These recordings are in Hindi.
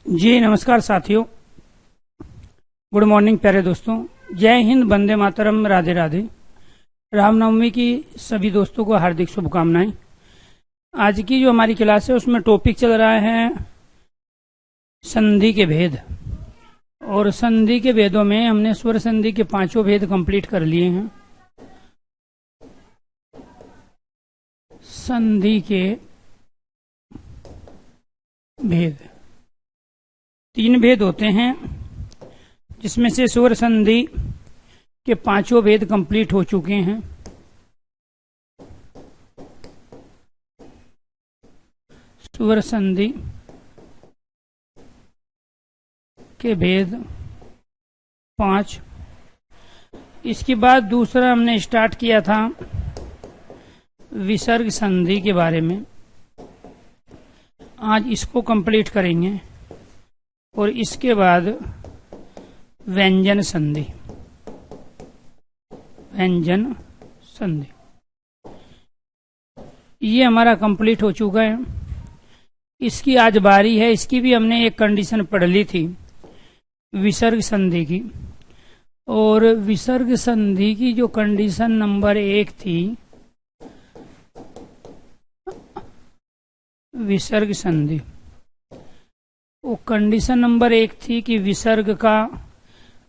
जी नमस्कार साथियों, गुड मॉर्निंग प्यारे दोस्तों। जय हिंद, वंदे मातरम, राधे राधे। रामनवमी की सभी दोस्तों को हार्दिक शुभकामनाएं। आज की जो हमारी क्लास है उसमें टॉपिक चल रहा है संधि के भेद। और संधि के भेदों में हमने स्वर संधि के 5 भेद कंप्लीट कर लिए हैं। संधि के भेद 3 भेद होते हैं, जिसमें से स्वर संधि के 5 भेद कंप्लीट हो चुके हैं। स्वर संधि के भेद 5। इसके बाद दूसरा हमने स्टार्ट किया था विसर्ग संधि के बारे में। आज इसको कंप्लीट करेंगे। और इसके बाद व्यंजन संधि। व्यंजन संधि ये हमारा कंप्लीट हो चुका है। इसकी आज बारी है। इसकी भी हमने एक कंडीशन पढ़ ली थी विसर्ग संधि की। और विसर्ग संधि की जो कंडीशन नंबर 1 थी, विसर्ग संधि, वो कंडीशन नंबर 1 थी कि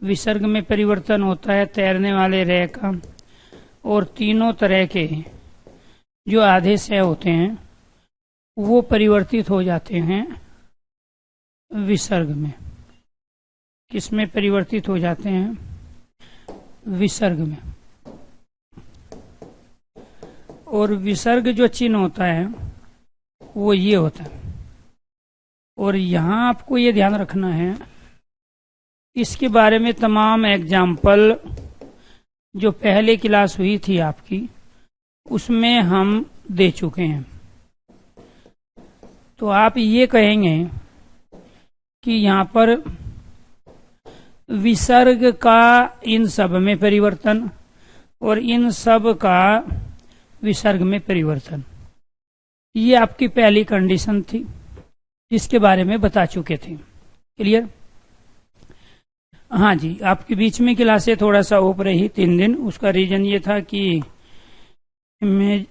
विसर्ग में परिवर्तन होता है तैरने वाले रे का। और तीनों तरह के जो आधे से होते हैं वो परिवर्तित हो जाते हैं विसर्ग में। किसमें परिवर्तित हो जाते हैं? विसर्ग में। और विसर्ग जो चिन्ह होता है वो ये होता है। और यहाँ आपको ये ध्यान रखना है, इसके बारे में तमाम एग्जाम्पल जो पहले क्लास हुई थी आपकी, उसमें हम दे चुके हैं। तो आप ये कहेंगे कि यहाँ पर विसर्ग का इन सब में परिवर्तन और इन सब का विसर्ग में परिवर्तन, ये आपकी पहली कंडीशन थी, जिसके बारे में बता चुके थे। क्लियर? हाँ जी, आपके बीच में क्लासें थोड़ा सा ओप रही 3 दिन। उसका रीजन ये था कि मैं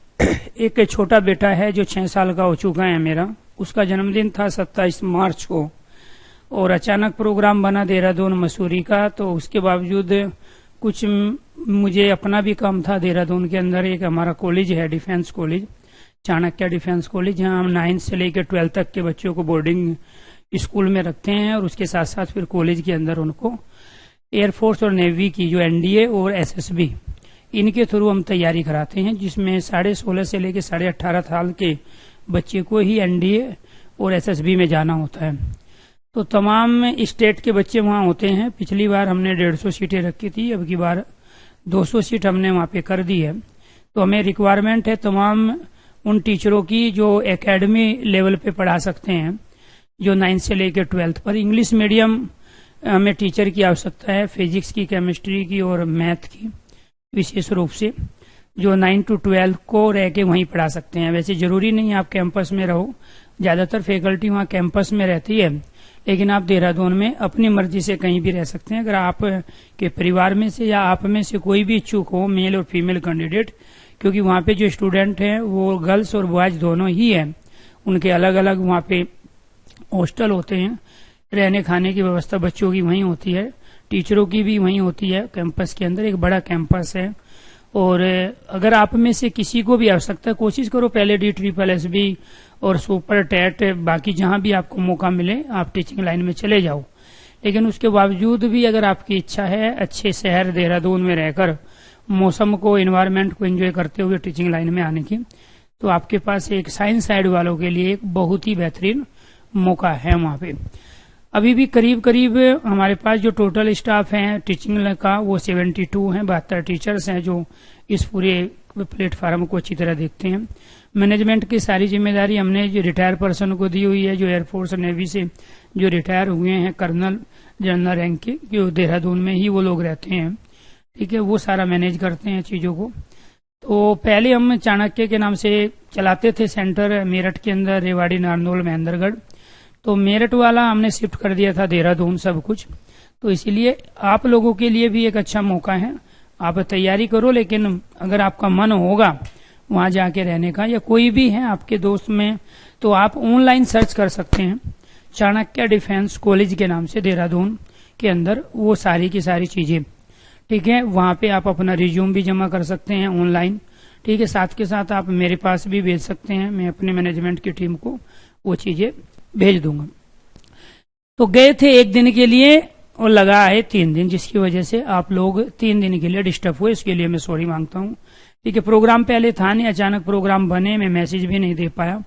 एक छोटा बेटा है जो 6 साल का हो चुका है मेरा। उसका जन्मदिन था 27 मार्च को। और अचानक प्रोग्राम बना देहरादून मसूरी का। तो उसके बावजूद कुछ मुझे अपना भी काम था। देहरादून के अंदर एक हमारा कॉलेज है, defence college, Chanakya defence college, जहाँ हम 9 से लेकर 12 तक के बच्चों को बोर्डिंग स्कूल में रखते हैं। और उसके साथ साथ फिर कॉलेज के अंदर उनको एयरफोर्स और नेवी की जो एनडीए और एसएसबी, इनके थ्रू हम तैयारी कराते हैं, जिसमें 16.5 से लेकर 18.5 साल के बच्चे को ही एनडीए और एसएसबी में जाना होता है। तो तमाम स्टेट के बच्चे वहाँ होते हैं। पिछली बार हमने 150 सीटें रखी थी, अब की बार 200 सीट हमने वहाँ पे कर दी है। तो हमें रिक्वायरमेंट है तमाम उन टीचरों की जो एकेडमी लेवल पे पढ़ा सकते हैं, जो 9 से लेकर 12 पर। इंग्लिश मीडियम हमें टीचर की आवश्यकता है, फिजिक्स की, केमिस्ट्री की और मैथ की, विशेष रूप से जो 9 to 12 को रह के वहीं पढ़ा सकते हैं। वैसे जरूरी नहीं आप कैंपस में रहो, ज्यादातर फैकल्टी वहाँ कैंपस में रहती है, लेकिन आप देहरादून में अपनी मर्जी से कहीं भी रह सकते हैं। अगर आप के परिवार में से या आप में से कोई भी इच्छुक हो, मेल और फीमेल कैंडिडेट, क्योंकि वहाँ पे जो स्टूडेंट हैं वो गर्ल्स और बॉयज दोनों ही हैं, उनके अलग अलग वहाँ पे हॉस्टल होते हैं। रहने खाने की व्यवस्था बच्चों की वहीं होती है, टीचरों की भी वहीं होती है। कैंपस के अंदर एक बड़ा कैंपस है। और अगर आप में से किसी को भी आवश्यकता, कोशिश करो पहले DSSB और सुपर टेट, बाकी जहाँ भी आपको मौका मिले आप टीचिंग लाइन में चले जाओ। लेकिन उसके बावजूद भी अगर आपकी इच्छा है अच्छे शहर देहरादून में रहकर मौसम को, एनवायरनमेंट को एंजॉय करते हुए टीचिंग लाइन में आने की, तो आपके पास एक साइंस साइड वालों के लिए एक बहुत ही बेहतरीन मौका है वहाँ पे। अभी भी करीब करीब हमारे पास जो टोटल स्टाफ है टीचिंग का वो 72 हैं। 72 टीचर्स हैं जो इस पूरे प्लेटफार्म को अच्छी तरह देखते हैं। मैनेजमेंट की सारी जिम्मेदारी हमने जो रिटायर पर्सन को दी हुई है, जो एयरफोर्स नेवी से जो रिटायर हुए हैं, कर्नल जनरल रैंक के, जो देहरादून में ही वो लोग रहते हैं। ठीक है, वो सारा मैनेज करते हैं चीजों को। तो पहले हम चाणक्य के नाम से चलाते थे सेंटर मेरठ के अंदर, रेवाड़ी, नारनौल, महेंद्रगढ़। तो मेरठ वाला हमने शिफ्ट कर दिया था देहरादून सब कुछ। तो इसीलिए आप लोगों के लिए भी एक अच्छा मौका है, आप तैयारी करो। लेकिन अगर आपका मन होगा वहां जाके रहने का, या कोई भी है आपके दोस्त में, तो आप ऑनलाइन सर्च कर सकते हैं चाणक्य डिफेंस कॉलेज के नाम से देहरादून के अंदर, वो सारी की सारी चीजें, ठीक है। वहां पे आप अपना रिज्यूम भी जमा कर सकते हैं ऑनलाइन, ठीक है। साथ के साथ आप मेरे पास भी भेज सकते हैं, मैं अपने मैनेजमेंट की टीम को वो चीजें भेज दूंगा। तो गए थे 1 दिन के लिए और लगा है 3 दिन, जिसकी वजह से आप लोग 3 दिन के लिए डिस्टर्ब हुए, इसके लिए मैं सॉरी मांगता हूँ, ठीक है। प्रोग्राम पहले था नहीं, अचानक प्रोग्राम बने, मैं मैसेज भी नहीं दे पाया,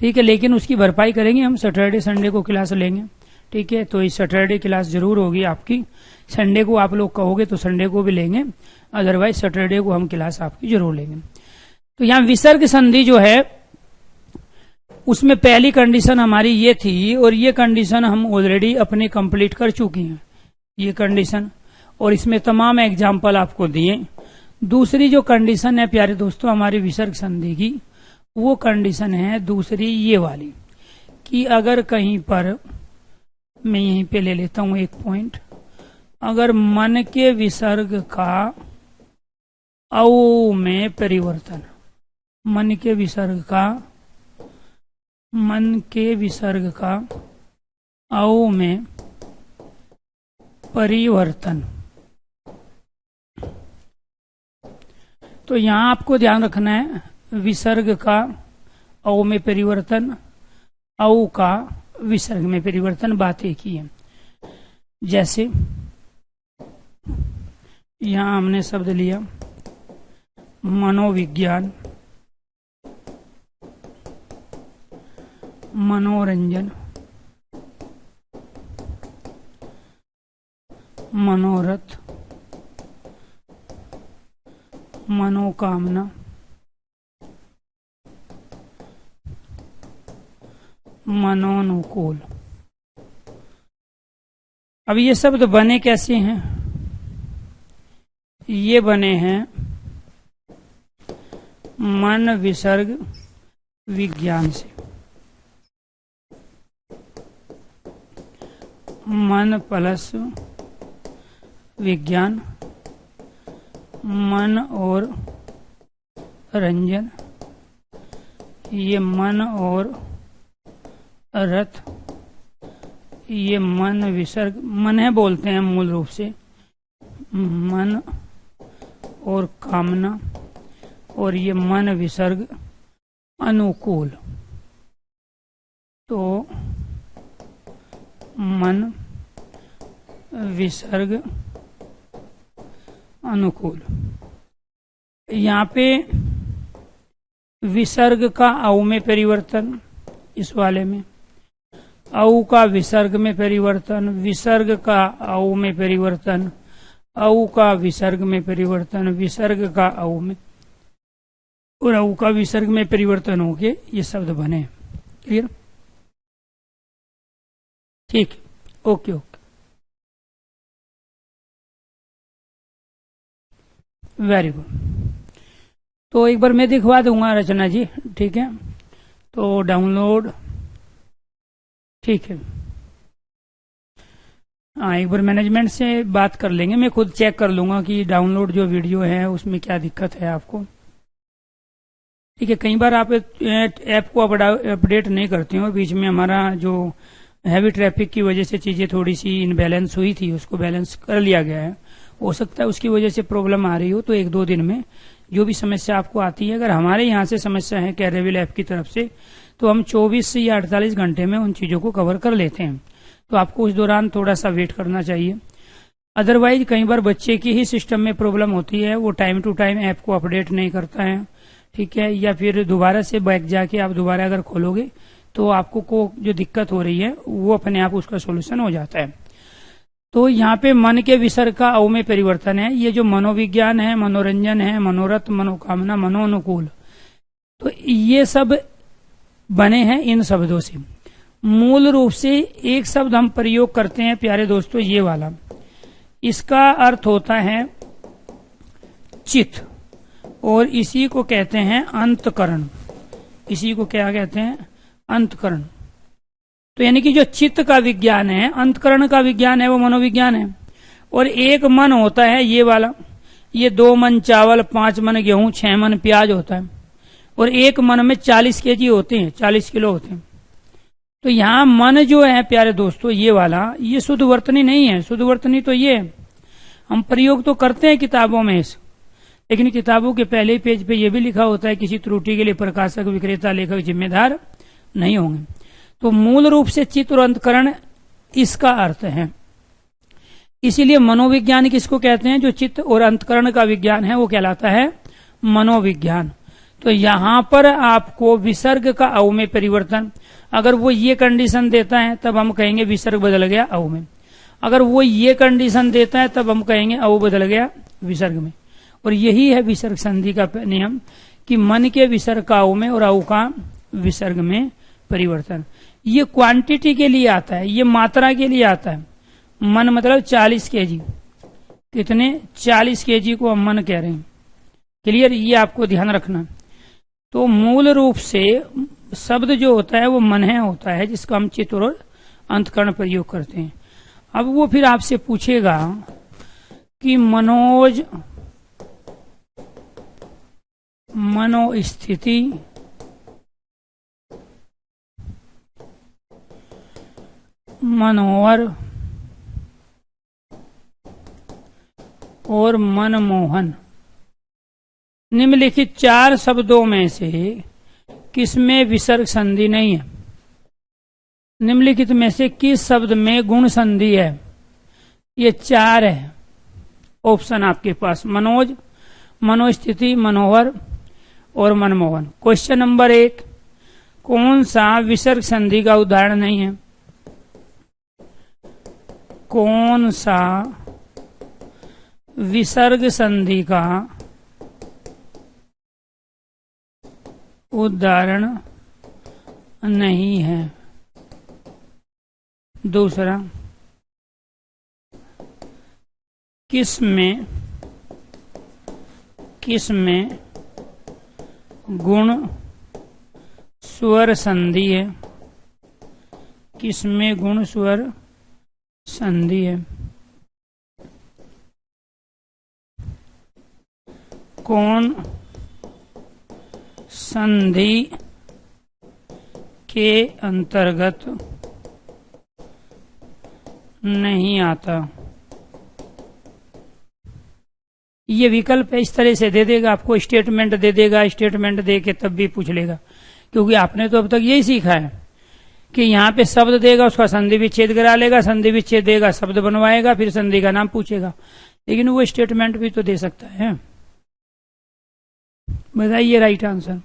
ठीक है। लेकिन उसकी भरपाई करेंगे हम, सैटरडे संडे को क्लास लेंगे, ठीक है। तो इस सैटरडे क्लास जरूर होगी आपकी, संडे को आप लोग कहोगे तो संडे को भी लेंगे, अदरवाइज सैटरडे को हम क्लास आपकी जरूर लेंगे। तो यहाँ विसर्ग संधि जो है उसमें पहली कंडीशन हमारी ये थी, और ये कंडीशन हम ऑलरेडी अपने कंप्लीट कर चुकी हैं ये कंडीशन, और इसमें तमाम एग्जाम्पल आपको दिए। दूसरी जो कंडीशन है प्यारे दोस्तों हमारी विसर्ग संधि की, वो कंडीशन है दूसरी ये वाली, कि अगर कहीं पर, मैं यहीं पे ले लेता हूं एक पॉइंट, अगर मन के विसर्ग का औ में परिवर्तन, मन के विसर्ग का औ में परिवर्तन, तो यहां आपको ध्यान रखना है विसर्ग का औ में परिवर्तन, औ का विसर्ग में परिवर्तन, बात एक ही है। जैसे यहां हमने शब्द लिया मनोविज्ञान, मनोरंजन, मनोरथ, मनोकामना, मनोनुकूल। अब ये शब्द बने कैसे हैं? ये बने हैं मन विसर्ग विज्ञान से। मन प्लस विज्ञान, मन और रंजन, ये मन और रथ, ये मन विसर्ग, मन है बोलते हैं मूल रूप से, मन और कामना, और ये मन विसर्ग अनुकूल। तो मन विसर्ग अनुकूल, यहाँ पे विसर्ग का औ में परिवर्तन, इस वाले में औ का विसर्ग में परिवर्तन, विसर्ग का औ में परिवर्तन, औ का विसर्ग में परिवर्तन, विसर्ग का औ में और औ का विसर्ग में परिवर्तन हो के ये शब्द बने। क्लियर? ठीक, ओके ओके, वेरी गुड। तो एक बार मैं दिखवा दूंगा रचना जी, ठीक है। तो डाउनलोड, ठीक है। हाँ, एक बार मैनेजमेंट से बात कर लेंगे, मैं खुद चेक कर लूंगा कि डाउनलोड जो वीडियो है उसमें क्या दिक्कत है आपको, ठीक है। कई बार आप ऐप को अपडेट नहीं करते हो, बीच में हमारा जो हैवी ट्रैफिक की वजह से चीजें थोड़ी सी इनबैलेंस हुई थी, उसको बैलेंस कर लिया गया है। हो सकता है उसकी वजह से प्रॉब्लम आ रही हो, तो 1-2 दिन में जो भी समस्या आपको आती है, अगर हमारे यहाँ से समस्या है कैरियर ऐप की तरफ से, तो हम 24 या 48 घंटे में उन चीजों को कवर कर लेते हैं। तो आपको उस दौरान थोड़ा सा वेट करना चाहिए। अदरवाइज कई बार बच्चे की ही सिस्टम में प्रॉब्लम होती है, वो टाइम टू टाइम ऐप को अपडेट नहीं करता है, ठीक है। या फिर दोबारा से बैक जाके आप दोबारा अगर खोलोगे तो आपको को जो दिक्कत हो रही है वो अपने आप उसका सोल्यूशन हो जाता है। तो यहाँ पे मन के विसर्ग का औ में परिवर्तन है। ये जो मनोविज्ञान है, मनोरंजन है, मनोरथ, मनोकामना, मनोनुकूल, तो ये सब बने हैं इन शब्दों से। मूल रूप से एक शब्द हम प्रयोग करते हैं प्यारे दोस्तों, ये वाला, इसका अर्थ होता है चित्त, और इसी को कहते हैं अंतकरण। इसी को क्या कहते हैं? अंतकरण। तो यानी कि जो चित्त का विज्ञान है, अंतकरण का विज्ञान है, वो मनोविज्ञान है। और एक मन होता है ये वाला, ये 2 मन चावल, 5 मन गेहूं, 6 मन प्याज होता है। और एक मन में 40 केजी होते हैं, 40 किलो होते हैं। तो यहाँ मन जो है प्यारे दोस्तों, ये वाला, ये शुद्ध वर्तनी नहीं है। शुद्ध वर्तनी तो ये हम प्रयोग तो करते हैं किताबों में, लेकिन किताबों के पहले पेज पे ये भी लिखा होता है किसी त्रुटि के लिए प्रकाशक, विक्रेता, लेखक जिम्मेदार नहीं होंगे। तो मूल रूप से चित्त और अंतकरण इसका अर्थ है। इसीलिए मनोविज्ञान किसको कहते हैं? जो चित्त और अंतकरण का विज्ञान है वो कहलाता है मनोविज्ञान। तो यहाँ पर आपको विसर्ग का अव में परिवर्तन, अगर वो ये कंडीशन देता है तब हम कहेंगे विसर्ग बदल गया अव में। अगर वो ये कंडीशन देता है तब हम कहेंगे अव बदल गया विसर्ग में। और यही है विसर्ग संधि का नियम कि मन के विसर्ग का अव में और अव का विसर्ग में परिवर्तन। ये क्वांटिटी के लिए आता है, ये मात्रा के लिए आता है। मन मतलब 40 केजी, कितने? 40 केजी को हम मन कह रहे हैं। क्लियर? ये आपको ध्यान रखना। तो मूल रूप से शब्द जो होता है वो मन है होता है, जिसका हम चित्त और अंतकरण प्रयोग करते हैं। अब वो फिर आपसे पूछेगा कि मनोज, मनोस्थिति, मनोहर और मनमोहन, निम्नलिखित 4 शब्दों में से किसमें विसर्ग संधि नहीं है? निम्नलिखित में से किस शब्द में गुण संधि है? ये 4 है ऑप्शन आपके पास, मनोज, मनोस्थिति, मनोहर और मनमोहन। क्वेश्चन नंबर 1, कौन सा विसर्ग संधि का उदाहरण नहीं है? कौन सा विसर्ग संधि का उदाहरण नहीं है? दूसरा, किसमें गुण स्वर संधि है? किसमें गुण स्वर संधि है? कौन संधि के अंतर्गत नहीं आता? ये विकल्प इस तरह से दे देगा आपको, स्टेटमेंट दे देगा, स्टेटमेंट दे के तब भी पूछ लेगा, क्योंकि आपने तो अब तक यही सीखा है कि यहाँ पे शब्द देगा, उसका संधि विच्छेद करा लेगा, संधि विच्छेद देगा, शब्द बनवाएगा, फिर संधि का नाम पूछेगा। लेकिन वो स्टेटमेंट भी तो दे सकता है। बताइए राइट आंसर।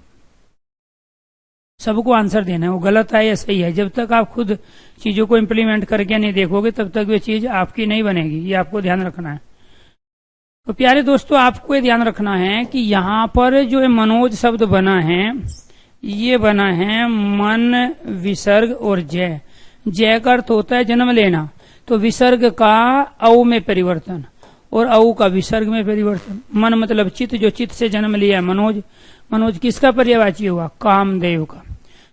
सबको आंसर देना है, वो गलत है या सही है। जब तक आप खुद चीजों को इम्प्लीमेंट करके नहीं देखोगे तब तक वे चीज आपकी नहीं बनेगी। ये आपको ध्यान रखना है। तो प्यारे दोस्तों, आपको ये ध्यान रखना है कि यहाँ पर जो मनोज शब्द बना है, ये बना है मन, विसर्ग और जय। जय का अर्थ होता है जन्म लेना, तो विसर्ग का अव में परिवर्तन और अव का विसर्ग में परिवर्तन। मन मतलब चित्त, जो चित्त से जन्म लिया है मनोज। मनोज किसका पर्यायवाची हुआ? कामदेव का।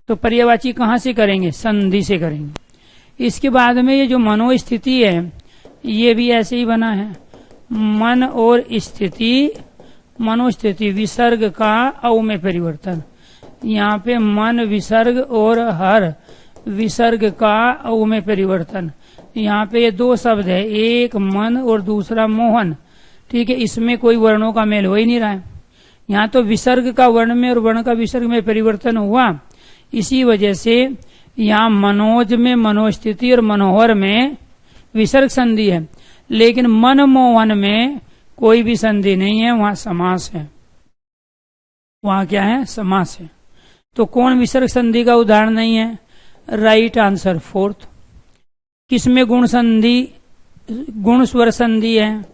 तो पर्यायवाची कहाँ से करेंगे? संधि से करेंगे। इसके बाद में ये जो मनोस्थिति है, ये भी ऐसे ही बना है, मन और स्थिति, मनोस्थिति, विसर्ग का अव में परिवर्तन। यहाँ पे मन विसर्ग और हर विसर्ग का अव में परिवर्तन। यहाँ पे ये 2 शब्द है, एक मन और दूसरा मोहन। ठीक है, इसमें कोई वर्णों का मेल हो ही नहीं रहा है। यहाँ तो विसर्ग का वर्ण में और वर्ण का विसर्ग में परिवर्तन हुआ, इसी वजह से यहाँ मनोज में मनोस्थिति और मनोहर में विसर्ग संधि है, लेकिन मनमोहन में कोई भी संधि नहीं है, वहां समास है। वहां क्या है? समास है। तो कौन विसर्ग संधि का उदाहरण नहीं है? Right answer 4th। किसमें गुण संधि, गुण स्वर संधि है?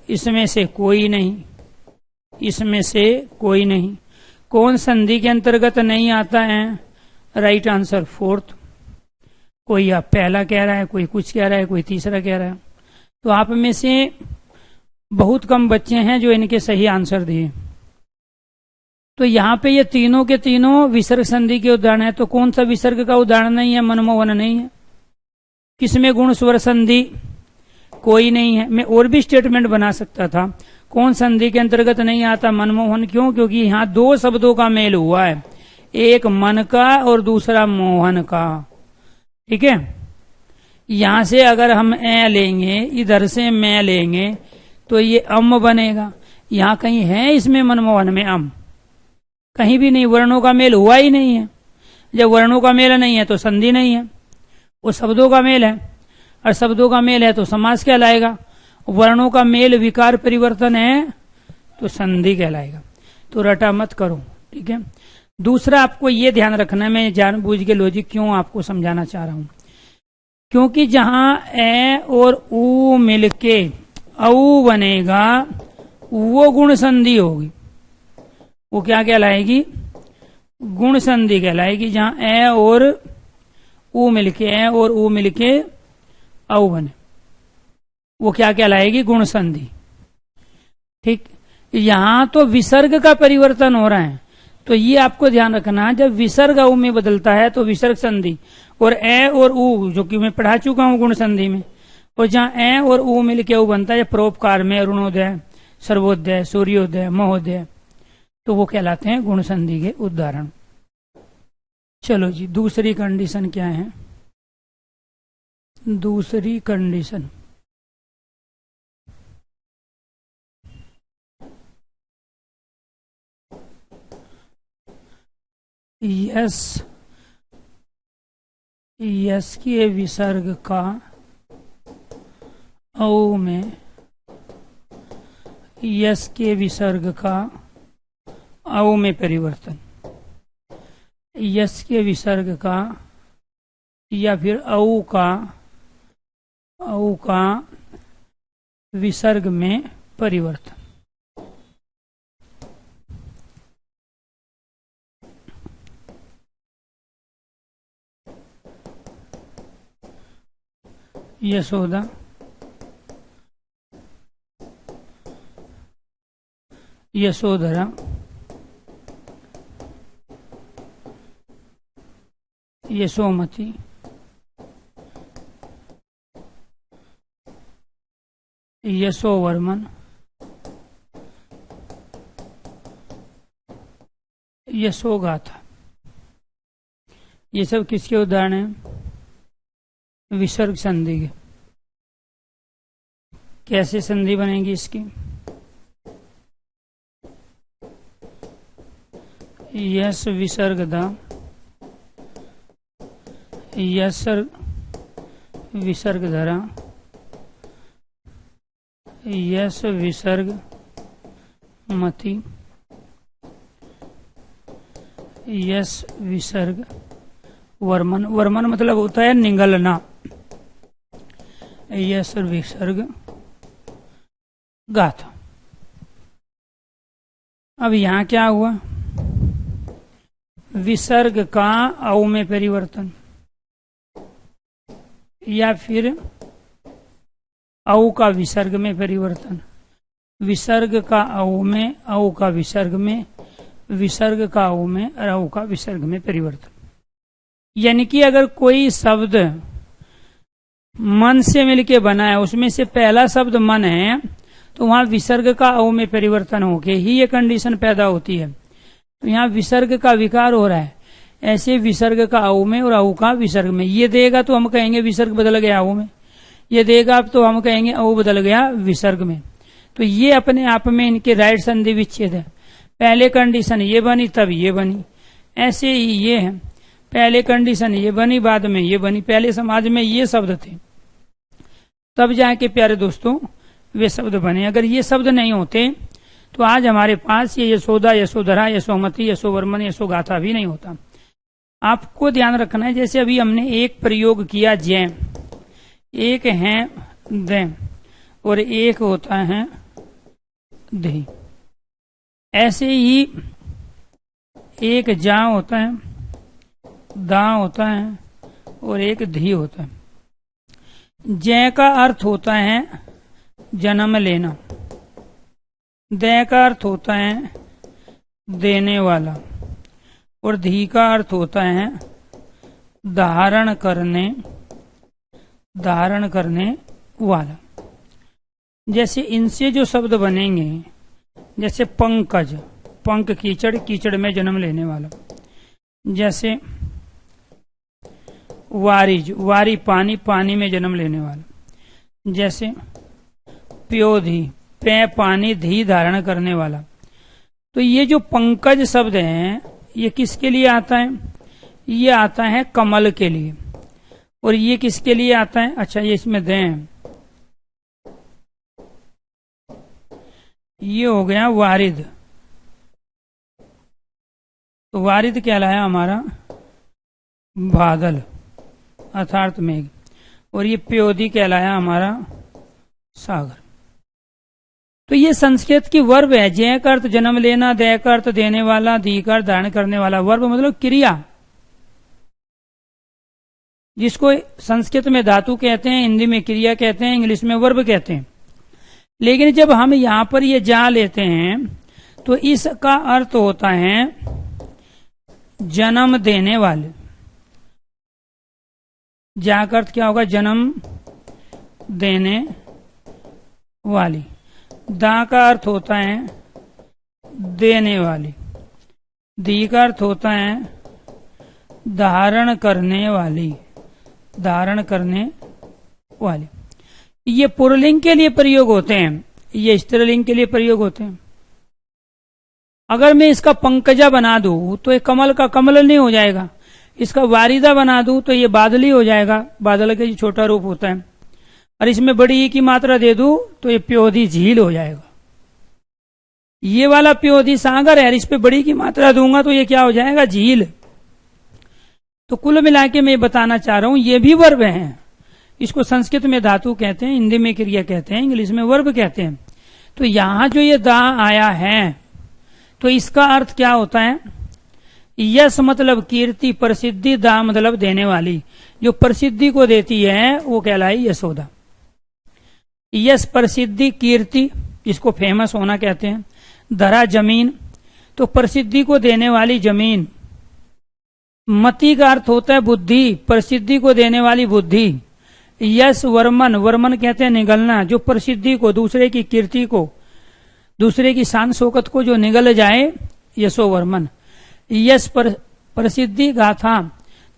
इसमें से कोई नहीं, इसमें से कोई नहीं। कौन संधि के अंतर्गत नहीं आता है? Right answer 4th। कोई आप पहला कह रहा है, कोई कुछ कह रहा है, कोई तीसरा कह रहा है। तो आप में से बहुत कम बच्चे हैं जो इनके सही आंसर दिए। तो यहाँ पे ये तीनों के तीनों विसर्ग संधि के उदाहरण है। तो कौन सा विसर्ग का उदाहरण नहीं है? मनमोहन नहीं है। किसमें गुण स्वर संधि? कोई नहीं है। मैं और भी स्टेटमेंट बना सकता था। कौन संधि के अंतर्गत नहीं आता? मनमोहन। क्यों? क्योंकि यहाँ दो शब्दों का मेल हुआ है, एक मन का और दूसरा मोहन का। ठीक है, यहां से अगर हम ए लेंगे, इधर से मैं लेंगे, तो ये अम बनेगा। यहां कहीं है इसमें मनमोहन में अम? कहीं भी नहीं। वर्णों का मेल हुआ ही नहीं है। जब वर्णों का मेल नहीं है तो संधि नहीं है, वो शब्दों का मेल है। और शब्दों का मेल है तो समास कहलाएगा। वर्णों का मेल विकार परिवर्तन है तो संधि कहलाएगा। तो रटा मत करो। ठीक है। दूसरा आपको ये ध्यान रखना है, मैं जानबूझ के लॉजिक क्यों आपको समझाना चाह रहा हूं, क्योंकि जहां ए और ऊ मिलके औ बनेगा, वो गुण संधि होगी। वो क्या कहलाएगी? गुण संधि कहलाएगी। जहां ए और ऊ मिलके औ बने, वो क्या कहलाएगी? गुण संधि। ठीक। यहां तो विसर्ग का परिवर्तन हो रहा है, तो ये आपको ध्यान रखना, जब विसर्ग औ में बदलता है तो विसर्ग संधि। और ए और ऊ, जो कि मैं पढ़ा चुका हूं गुण संधि में, और जहां ए और ऊ मिलके ऊ बनता है परोपकार में अरुणोदय, सर्वोदय, सूर्योदय, महोदय, तो वो कहलाते हैं गुण संधि के उदाहरण। चलो जी, दूसरी कंडीशन क्या है? दूसरी कंडीशन, यस के विसर्ग का औ में, यस के विसर्ग का औ में परिवर्तन। यस के विसर्ग का या फिर औ का विसर्ग में परिवर्तन। यशोदा, यशोधरा, यशोमती, यशोवर्मन, यशोगाथा, ये सब किसके उदाहरण हैं? विसर्ग संधि के। कैसे संधि बनेगी इसकी? यस विसर्ग दा, यस विसर्ग धरा, यस विसर्ग मति, यस विसर्ग वर्मन। वर्मन मतलब होता है निगलना। यस विसर्ग गाथा। अब यहां क्या हुआ? विसर्ग का औ में परिवर्तन, या फिर औ का विसर्ग में परिवर्तन। विसर्ग का औ में, औ का विसर्ग में, विसर्ग का औ में और औ का विसर्ग में परिवर्तन। यानी कि अगर कोई शब्द मन से मिलके बना है, उसमें से पहला शब्द मन है, तो वहां विसर्ग का औ में परिवर्तन होके ही ये कंडीशन पैदा होती है। तो यहाँ विसर्ग का विकार हो रहा है। ऐसे विसर्ग का औ में और औ का विसर्ग में। ये देगा तो हम कहेंगे विसर्ग बदल गया औ में, ये देगा तो हम कहेंगे औ बदल गया विसर्ग में। तो ये अपने आप में इनके राइट संधि विच्छेद है। पहले कंडीशन ये बनी तब ये बनी, ऐसे ही ये है। पहले कंडीशन ये बनी, बाद में ये बनी। पहले समाज में ये शब्द थे, तब जाके प्यारे दोस्तों वे शब्द बने। अगर ये शब्द नहीं होते तो आज हमारे पास ये यशोदा, यशोधरा, यशोमती, यशोवर्मन, यशोगाथा भी नहीं होता। आपको ध्यान रखना है, जैसे अभी हमने एक प्रयोग किया जय, एक है द और एक होता है धी। ऐसे ही एक जा होता है, दा होता है और एक धी होता है। जय का अर्थ होता है जन्म लेना, दय का अर्थ होता है देने वाला, और धी का अर्थ होता है धारण करने वाला। जैसे इनसे जो शब्द बनेंगे, जैसे पंकज, पंक कीचड़, कीचड़ में जन्म लेने वाला। जैसे वारिज, वारी पानी, पानी में जन्म लेने वाला। जैसे प्योधी, पे पानी, धी धारण करने वाला। तो ये जो पंकज शब्द है ये किसके लिए आता है? ये आता है कमल के लिए। और ये किसके लिए आता है? अच्छा, ये इसमें दें, ये हो गया वारिद। तो वारिद कहलाया हमारा बादल अर्थात मेघ, और ये प्योदी कहलाया हमारा सागर। तो ये संस्कृत की वर्ब है। जय का अर्थ जन्म लेना, दय का अर्थ देने वाला, धी का अर्थ धारण करने वाला। वर्ब मतलब क्रिया, जिसको संस्कृत में धातु कहते हैं, हिंदी में क्रिया कहते हैं, इंग्लिश में वर्ब कहते हैं। लेकिन जब हम यहां पर ये जा लेते हैं तो इसका अर्थ होता है जन्म देने वाले। जा का अर्थ क्या होगा? जन्म देने वाली। दा का अर्थ होता है देने वाली। दी का अर्थ होता है धारण करने वाली, धारण करने वाली। ये पुल्लिंग के लिए प्रयोग होते हैं, ये स्त्रीलिंग के लिए प्रयोग होते हैं। अगर मैं इसका पंकजा बना दूं तो ये कमल का कमल नहीं हो जाएगा। इसका वारिदा बना दूं तो ये बादली हो जाएगा, बादल का जो छोटा रूप होता है। और इसमें बड़ी ई की मात्रा दे दूं तो ये प्योधी झील हो जाएगा। ये वाला प्योधी सागर है, इस पे बड़ी की मात्रा दूंगा तो ये क्या हो जाएगा? झील। तो कुल मिला के मैं बताना चाह रहा हूं ये भी वर्ब है। इसको संस्कृत में धातु कहते हैं, हिंदी में क्रिया कहते हैं, इंग्लिश में वर्ब कहते हैं। तो यहां जो ये दा आया है तो इसका अर्थ क्या होता है? यश मतलब कीर्ति, प्रसिद्धि, दा मतलब देने वाली। जो प्रसिद्धि को देती है वो कहलाई यशोदा। यश, प्रसिद्धि, कीर्ति, जिसको फेमस होना कहते हैं। धरा जमीन, तो प्रसिद्धि को देने वाली जमीन। मति का अर्थ होता है बुद्धि, प्रसिद्धि को देने वाली बुद्धि। यश वर्मन, वर्मन कहते हैं निगलना, जो प्रसिद्धि को, दूसरे की कीर्ति को, दूसरे की शान शौकत को जो निगल जाए, यशो वर्मन। यश प्रसिद्धि गाथा,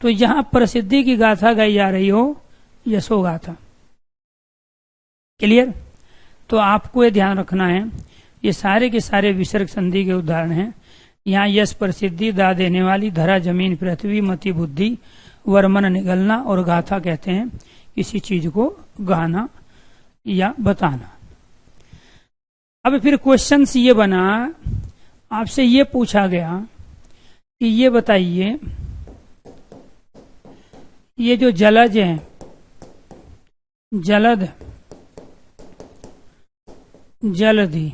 तो जहां प्रसिद्धि की गाथा गाई जा रही हो, यशो गाथा। क्लियर? तो आपको ये ध्यान रखना है, ये सारे के सारे विसर्ग संधि के उदाहरण हैं। यहाँ यश प्रसिद्धि, दा देने वाली, धरा जमीन पृथ्वी, मति बुद्धि, वर्मन निगलना, और गाथा कहते हैं किसी चीज को गाना या बताना। अब फिर क्वेश्चन ये बना, आपसे ये पूछा गया कि ये बताइए, ये जो जलज है, जलद, जलधि,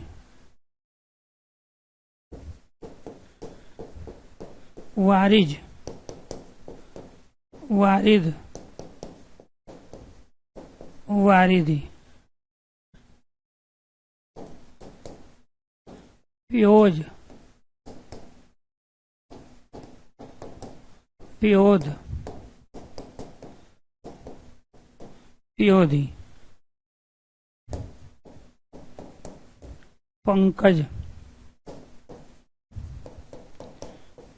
वारिज, वारिद, वारिधि, प्योज, प्योद, प्योधी, पंकज,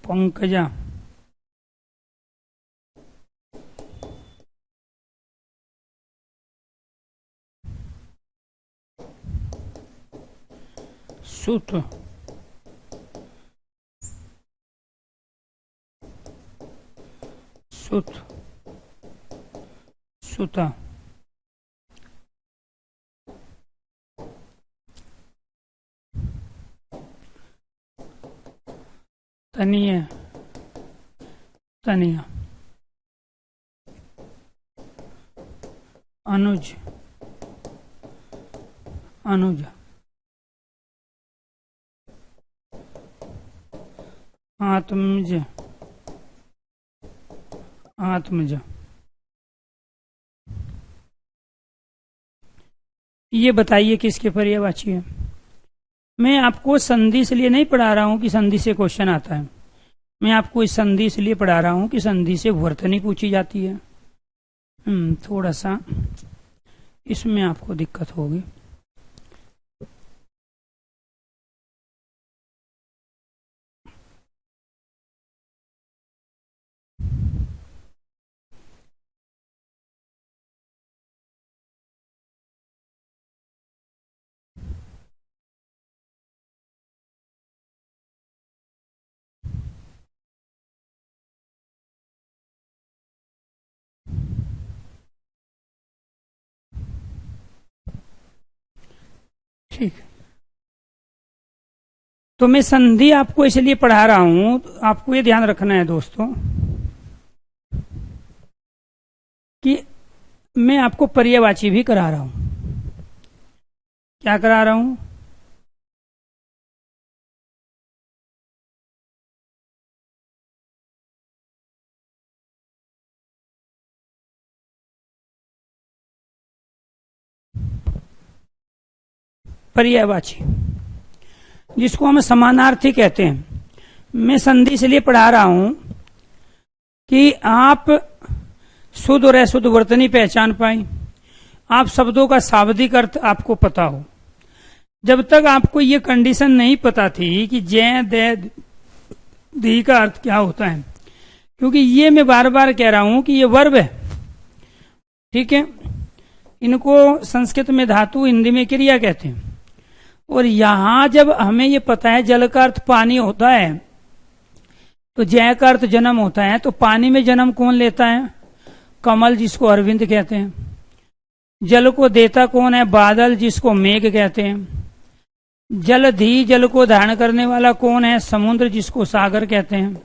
पंकजा, सुत, सुत, सुता, तनिय, तनिया, अनुज, अनुज, आत्मज, आत्मज। ये बताइए किसके पर्यायवाची है? मैं आपको संधि इसलिए नहीं पढ़ा रहा हूं कि संधि से क्वेश्चन आता है, मैं आपको इस संधि इसलिए पढ़ा रहा हूं कि संधि से वर्तनी पूछी जाती है। थोड़ा सा इसमें आपको दिक्कत होगी। ठीक, तो मैं संधि आपको इसलिए पढ़ा रहा हूं, तो आपको ये ध्यान रखना है दोस्तों कि मैं आपको पर्यायवाची भी करा रहा हूं। क्या करा रहा हूं? पर्यायवाची, जिसको हम समानार्थी कहते हैं। मैं संधि इसलिए पढ़ा रहा हूं कि आप शुद्ध और अशुद्ध वर्तनी पहचान पाए, आप शब्दों का शाब्दिक अर्थ आपको पता हो। जब तक आपको ये कंडीशन नहीं पता थी कि जय दे दी का अर्थ क्या होता है, क्योंकि ये मैं बार बार कह रहा हूं कि ये वर्ब है, ठीक है, इनको संस्कृत में धातु, हिंदी में क्रिया कहते हैं। और यहां जब हमें ये पता है जल का अर्थ पानी होता है, तो जय का अर्थ जन्म होता है, तो पानी में जन्म कौन लेता है? कमल, जिसको अरविंद कहते हैं। जल को देता कौन है? बादल, जिसको मेघ कहते हैं। जलधि, जल को धारण करने वाला कौन है? समुद्र, जिसको सागर कहते हैं।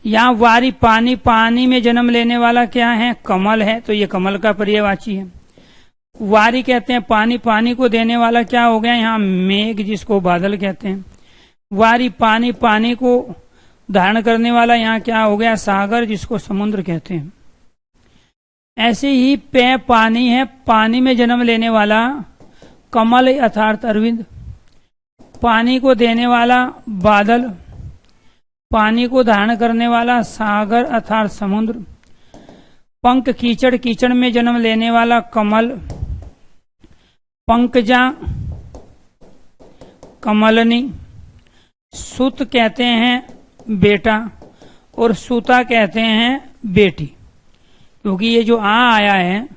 यहाँ वारी, पानी, पानी में जन्म लेने वाला क्या है? कमल है, तो ये कमल का पर्यायवाची है। वारी कहते हैं पानी, पानी को देने वाला क्या हो गया? यहाँ मेघ, जिसको बादल कहते हैं। वारी, पानी, पानी को धारण करने वाला यहाँ क्या हो गया? सागर, जिसको समुद्र कहते हैं। ऐसे ही पे पानी है, पानी में जन्म लेने वाला कमल अर्थात अरविंद, पानी को देने वाला बादल, पानी को धारण करने वाला सागर अर्थात समुद्र, पंख कीचड़, कीचड़ में जन्म लेने वाला कमल, पंकजा कमलनी, सुत कहते हैं बेटा और सुता कहते हैं बेटी, क्योंकि ये जो आ आया है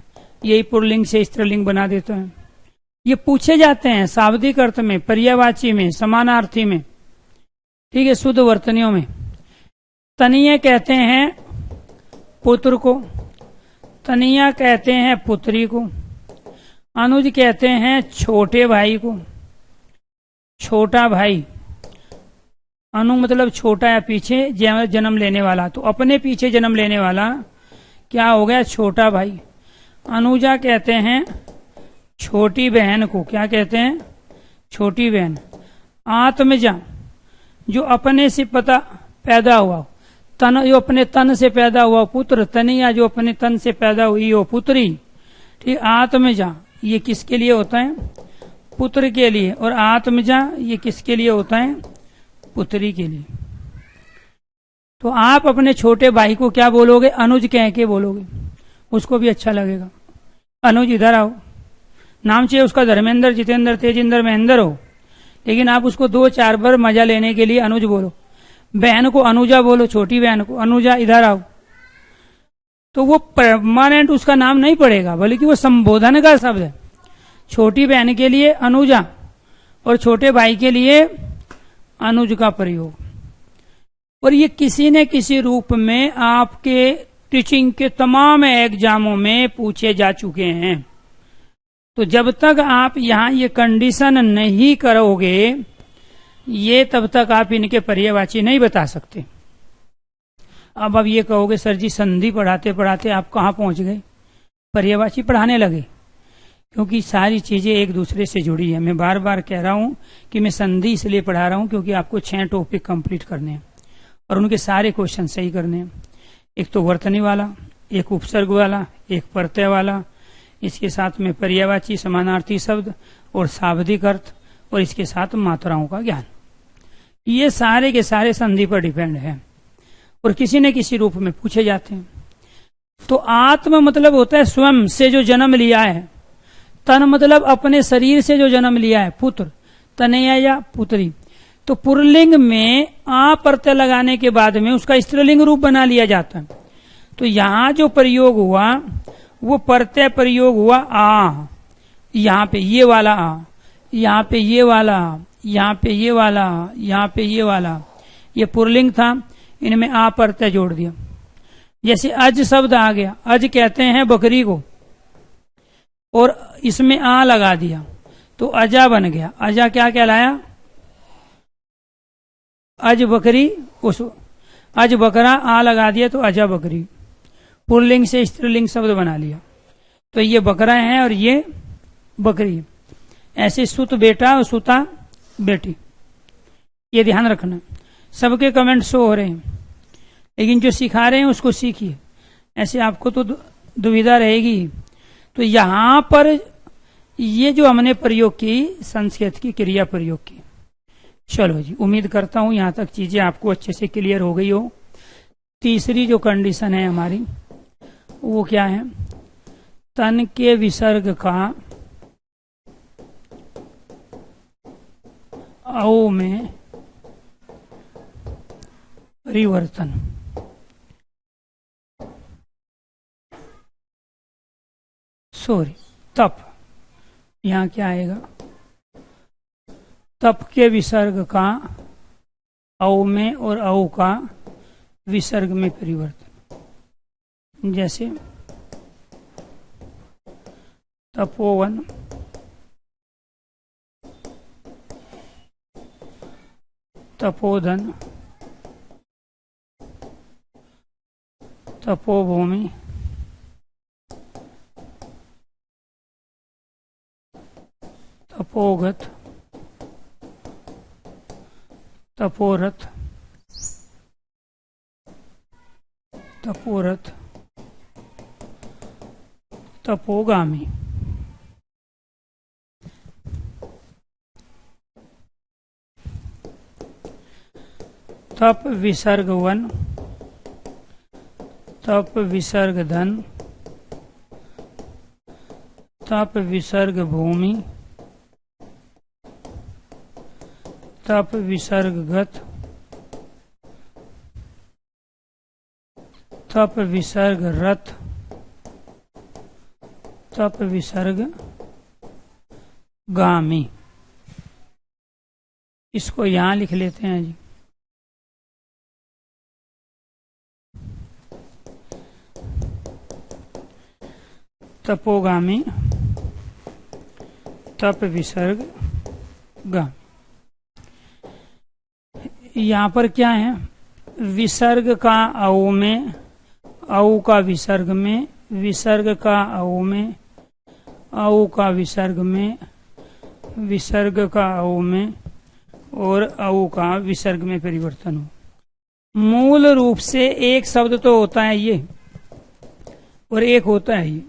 यही पुल्लिंग से स्त्रीलिंग बना देता है। ये पूछे जाते हैं शाब्दिक अर्थ में, पर्यायवाची में, समानार्थी में, ठीक है, शुद्ध वर्तनियों में। तनीय कहते हैं पुत्र को, तनिया कहते हैं पुत्री को, अनुज कहते हैं छोटे भाई को, छोटा भाई, अनु मतलब छोटा या पीछे जन्म लेने वाला, तो अपने पीछे जन्म लेने वाला क्या हो गया? छोटा भाई। अनुजा कहते हैं छोटी बहन को, क्या कहते हैं? छोटी बहन। आत्मजा, जो अपने से पता पैदा हुआ, तन, जो अपने तन से पैदा हुआ पुत्र, तनिया, जो अपने तन से पैदा हुई हो पुत्री, ठीक। आत्मजा ये किसके लिए होता है? पुत्र के लिए। और आत्मजा ये किसके लिए होता है? पुत्री के लिए। तो आप अपने छोटे भाई को क्या बोलोगे? अनुज कह के बोलोगे, उसको भी अच्छा लगेगा। अनुज इधर आओ, नाम चाहिए उसका धर्मेंद्र, जितेंद्र, तेजिंदर, महेंद्र हो, लेकिन आप उसको 2-4 बार मजा लेने के लिए अनुज बोलो। बहन को अनुजा बोलो, छोटी बहन को अनुजा इधर आओ, तो वो परमानेंट उसका नाम नहीं पड़ेगा, बल्कि वो संबोधन का शब्द है। छोटी बहन के लिए अनुजा और छोटे भाई के लिए अनुज का प्रयोग। और ये किसी न किसी रूप में आपके टीचिंग के तमाम एग्जामों में पूछे जा चुके हैं। तो जब तक आप यहाँ ये कंडीशन नहीं करोगे, ये तब तक आप इनके पर्यायवाची नहीं बता सकते। अब ये कहोगे सर जी संधि पढ़ाते पढ़ाते आप कहाँ पहुंच गए? पर्यायवाची पढ़ाने लगे, क्योंकि सारी चीजें एक दूसरे से जुड़ी है। मैं बार बार कह रहा हूं कि मैं संधि इसलिए पढ़ा रहा हूं क्योंकि आपको 6 टॉपिक कंप्लीट करने हैं और उनके सारे क्वेश्चन सही करने हैं। एक तो वर्तनी वाला, एक उपसर्ग वाला, एक प्रत्यय वाला, इसके साथ में पर्यायवाची समानार्थी शब्द और शाब्दिक अर्थ और इसके साथ मात्राओं का ज्ञान। ये सारे के सारे संधि पर डिपेंड है और किसी न किसी रूप में पूछे जाते हैं। तो आत्म मतलब होता है स्वयं से जो जन्म लिया है, तन मतलब अपने शरीर से जो जन्म लिया है, पुत्र, तनया या पुत्री। तो पुरलिंग में आ प्रत्यय लगाने के बाद में उसका स्त्रीलिंग रूप बना लिया जाता है। तो यहां जो प्रयोग हुआ वो प्रत्यय प्रयोग हुआ आ, यहाँ पे ये वाला आ, यहाँ पे ये वाला आ, यहाँ पे ये वाला आ, यहाँ पे ये वाला, ये पुरलिंग था, इनमें आ प्रत्यय जोड़ दिया। जैसे अज शब्द आ गया, अज कहते हैं बकरी को, और इसमें आ लगा दिया तो अजा बन गया। अजा क्या कहलाया? अज बकरी, उस अज बकरा, आ लगा दिया तो अजा बकरी, पुल्लिंग से स्त्रीलिंग शब्द बना लिया। तो ये बकरा है और ये बकरी। ऐसे सुत बेटा और सुता बेटी, ये ध्यान रखना। सबके कमेंट शो हो रहे हैं, लेकिन जो सिखा रहे हैं उसको सीखिए, ऐसे आपको तो दुविधा रहेगी। तो यहां पर ये जो हमने प्रयोग की, संस्कृत की क्रिया प्रयोग की। चलो जी, उम्मीद करता हूं यहां तक चीजें आपको अच्छे से क्लियर हो गई हो। तीसरी जो कंडीशन है हमारी वो क्या है? तन के विसर्ग का औ में परिवर्तन। सॉरी, तप, यहां क्या आएगा? तप के विसर्ग का औ में और औ का विसर्ग में परिवर्तन। जैसे तपोवन, तपोधन, तपोभूमि, तपोगत, तपोरथ, तपोरथ, तपोगामी। तप विसर्ग वन, तप विसर्ग धन, तप विसर्ग भूमि, तप विसर्ग गत, तप विसर्ग रथ, तप विसर्ग गामी। इसको यहां लिख लेते हैं जी। तपोगामी, तप विसर्ग गामी। यहां पर क्या है? विसर्ग का औ में, औ का विसर्ग में, विसर्ग का औ में, औ का विसर्ग में, विसर्ग का औ में और औ का विसर्ग में परिवर्तन हो। मूल रूप से एक शब्द तो होता है ये और एक होता है ये।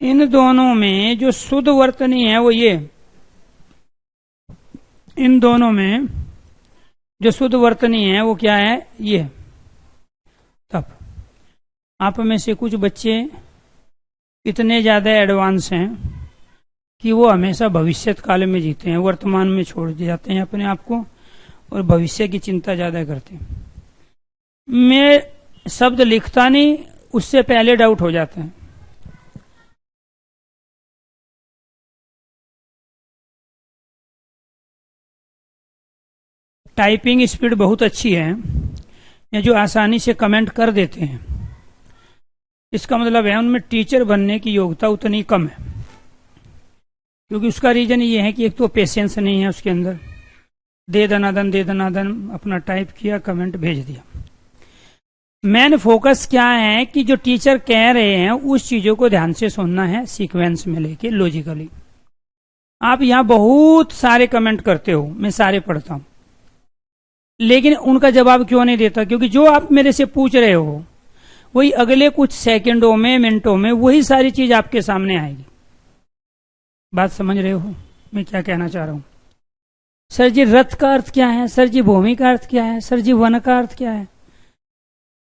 इन दोनों में जो शुद्ध वर्तनी है वो ये, इन दोनों में जो शुद्ध वर्तनी है वो क्या है? ये तप। आप में से कुछ बच्चे इतने ज्यादा एडवांस हैं कि वो हमेशा भविष्य काल में जीते हैं, वर्तमान में छोड़ जाते हैं अपने आप को और भविष्य की चिंता ज्यादा करते हैं। मैं शब्द लिखता नहीं, उससे पहले डाउट हो जाता है। टाइपिंग स्पीड बहुत अच्छी है, या जो आसानी से कमेंट कर देते हैं, इसका मतलब है उनमें टीचर बनने की योग्यता उतनी कम है। क्योंकि उसका रीजन ये है कि एक तो पेशेंस नहीं है उसके अंदर, दे दनादन अपना टाइप किया, कमेंट भेज दिया। मेन फोकस क्या है कि जो टीचर कह रहे हैं उस चीजों को ध्यान से सुनना है, सीक्वेंस में लेके लॉजिकली। आप यहाँ बहुत सारे कमेंट करते हो, मैं सारे पढ़ता हूं, लेकिन उनका जवाब क्यों नहीं देता? क्योंकि जो आप मेरे से पूछ रहे हो वही अगले कुछ सेकंडों में, मिनटों में वही सारी चीज आपके सामने आएगी। बात समझ रहे हो मैं क्या कहना चाह रहा हूं? सर जी रथ का अर्थ क्या है, सर जी भूमि का अर्थ क्या है, सर जी वन का अर्थ क्या है।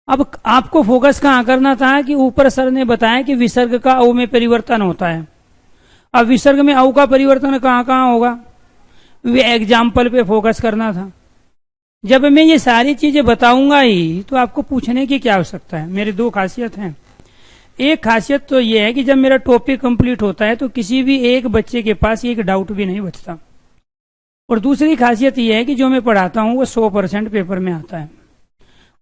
अब आपको फोकस कहां करना था कि ऊपर सर ने बताया कि विसर्ग का औ में परिवर्तन होता है। अब विसर्ग में औ का परिवर्तन कहां कहां होगा, वे एग्जाम्पल पे फोकस करना था। जब मैं ये सारी चीजें बताऊंगा ही तो आपको पूछने की क्या आवश्यकता है। मेरी दो खासियत हैं। एक खासियत तो ये है कि जब मेरा टॉपिक कंप्लीट होता है तो किसी भी एक बच्चे के पास एक डाउट भी नहीं बचता। और दूसरी खासियत यह है कि जो मैं पढ़ाता हूं वो 100% पेपर में आता है।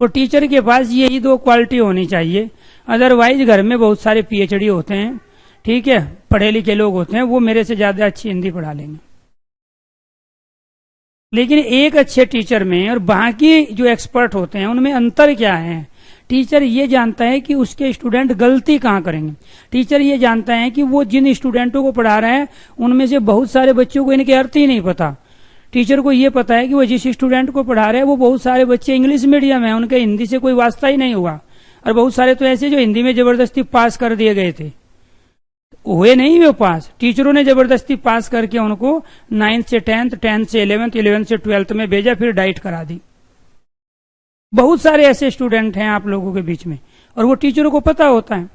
और टीचर के पास यही दो क्वालिटी होनी चाहिए। अदरवाइज घर में बहुत सारे पीएचडी होते हैं, ठीक है, पढ़े लिखे लोग होते हैं, वो मेरे से ज्यादा अच्छी हिंदी पढ़ा लेंगे। लेकिन एक अच्छे टीचर में और बाकी जो एक्सपर्ट होते हैं उनमें अंतर क्या है। टीचर ये जानता है कि उसके स्टूडेंट गलती कहाँ करेंगे। टीचर ये जानता है कि वो जिन स्टूडेंटों को पढ़ा रहा है उनमें से बहुत सारे बच्चों को इनके अर्थ ही नहीं पता। टीचर को ये पता है कि वो जिस स्टूडेंट को पढ़ा रहे हैं वो बहुत सारे बच्चे इंग्लिश मीडियम है, उनके हिंदी से कोई वास्ता ही नहीं हुआ। और बहुत सारे तो ऐसे जो हिंदी में जबरदस्ती पास कर दिए गए थे, हुए नहीं वो पास। टीचरों ने जबरदस्ती पास करके उनको 9th से 10th, 10th से 11th, 11th से 12th में भेजा, फिर डाइट करा दी। बहुत सारे ऐसे स्टूडेंट हैं आप लोगों के बीच में और वो टीचरों को पता होता है।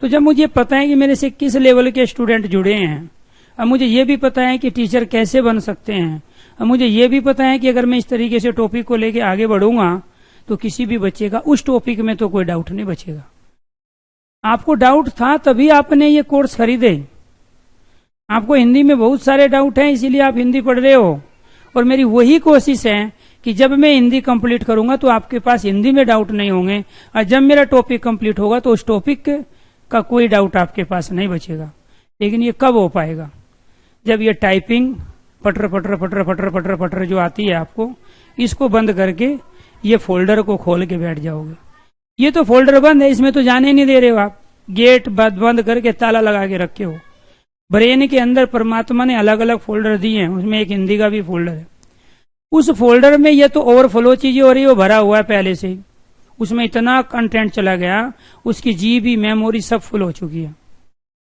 तो जब मुझे पता है कि मेरे से किस लेवल के स्टूडेंट जुड़े हैं, अब मुझे ये भी पता है कि टीचर कैसे बन सकते हैं, अब मुझे ये भी पता है कि अगर मैं इस तरीके से टॉपिक को लेके आगे बढ़ूंगा तो किसी भी बच्चे का उस टॉपिक में तो कोई डाउट नहीं बचेगा। आपको डाउट था तभी आपने ये कोर्स खरीदे। आपको हिंदी में बहुत सारे डाउट हैं इसीलिए आप हिंदी पढ़ रहे हो। और मेरी वही कोशिश है कि जब मैं हिंदी कंप्लीट करूंगा तो आपके पास हिंदी में डाउट नहीं होंगे, और जब मेरा टॉपिक कंप्लीट होगा तो उस टॉपिक का कोई डाउट आपके पास नहीं बचेगा। लेकिन ये कब हो पाएगा, जब ये टाइपिंग पटर पटर पटर पटर पटर पटर जो आती है आपको, इसको बंद करके ये फोल्डर को खोल के बैठ जाओगे। ये तो फोल्डर बंद है, इसमें तो जाने नहीं दे रहे हो आप, गेट बंद करके ताला लगा के रखे हो। ब्रेन के अंदर परमात्मा ने अलग अलग फोल्डर दिए हैं, उसमें एक हिंदी का भी फोल्डर है। उस फोल्डर में ये तो ओवरफ्लो चीजें हो रही है, वो भरा हुआ है पहले से ही, उसमें इतना कंटेंट चला गया, उसकी जीबी मेमोरी सब फुल हो चुकी है।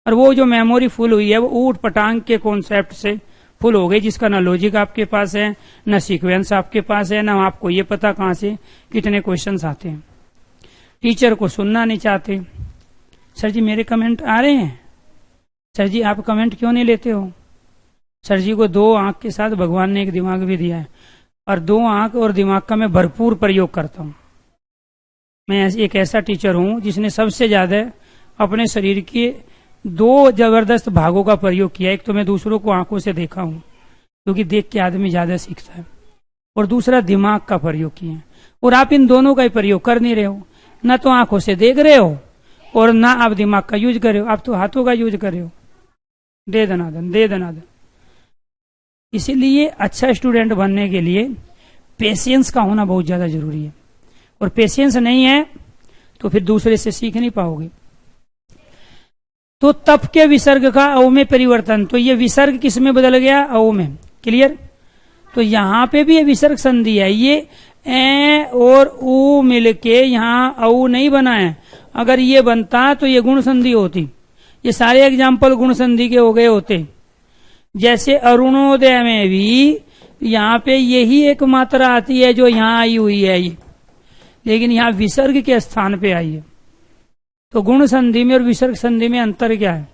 और वो जो मेमोरी फुल हुई है वो ऊट पटांग के कॉन्सेप्ट से फुल हो गई, जिसका ना लॉजिक आपके पास है, ना सीक्वेंस आपके पास है, ना आपको ये पता कहां से कितने क्वेश्चंस आते हैं। टीचर को सुनना नहीं चाहते। सर जी मेरे कमेंट आ रहे हैं, सर जी आप कमेंट क्यों नहीं लेते हो। सर जी को 2 आंख के साथ भगवान ने एक दिमाग भी दिया है, और 2 आंख और दिमाग का मैं भरपूर प्रयोग करता हूं। मैं एक ऐसा टीचर हूं जिसने सबसे ज्यादा अपने शरीर के 2 जबरदस्त भागों का प्रयोग किया। एक तो मैं दूसरों को आंखों से देखा हूं, क्योंकि देख के आदमी ज्यादा सीखता है, और दूसरा दिमाग का प्रयोग किया है। और आप इन दोनों का ही प्रयोग कर नहीं रहे हो, ना तो आंखों से देख रहे हो और ना आप दिमाग का यूज कर रहे हो, आप तो हाथों का यूज कर रहे हो। दे दनादन दे दनादन। इसीलिए अच्छा स्टूडेंट बनने के लिए पेशेंस का होना बहुत ज्यादा जरूरी है, और पेशेंस नहीं है तो फिर दूसरे से सीख नहीं पाओगे। तो तप के विसर्ग का औ में परिवर्तन, तो ये विसर्ग किस में बदल गया, औ में। क्लियर। तो यहां पे भी ये विसर्ग संधि है, ये ए और ऊ मिलके यहाँ औ नहीं बना है। अगर ये बनता तो ये गुण संधि होती। ये सारे एग्जाम्पल गुण संधि के हो गए होते। जैसे अरुणोदय में भी यहाँ पे यही एक मात्रा आती है जो यहाँ आई हुई है ये, लेकिन यहाँ विसर्ग के स्थान पे आई है। तो गुण संधि में और विसर्ग संधि में अंतर क्या है।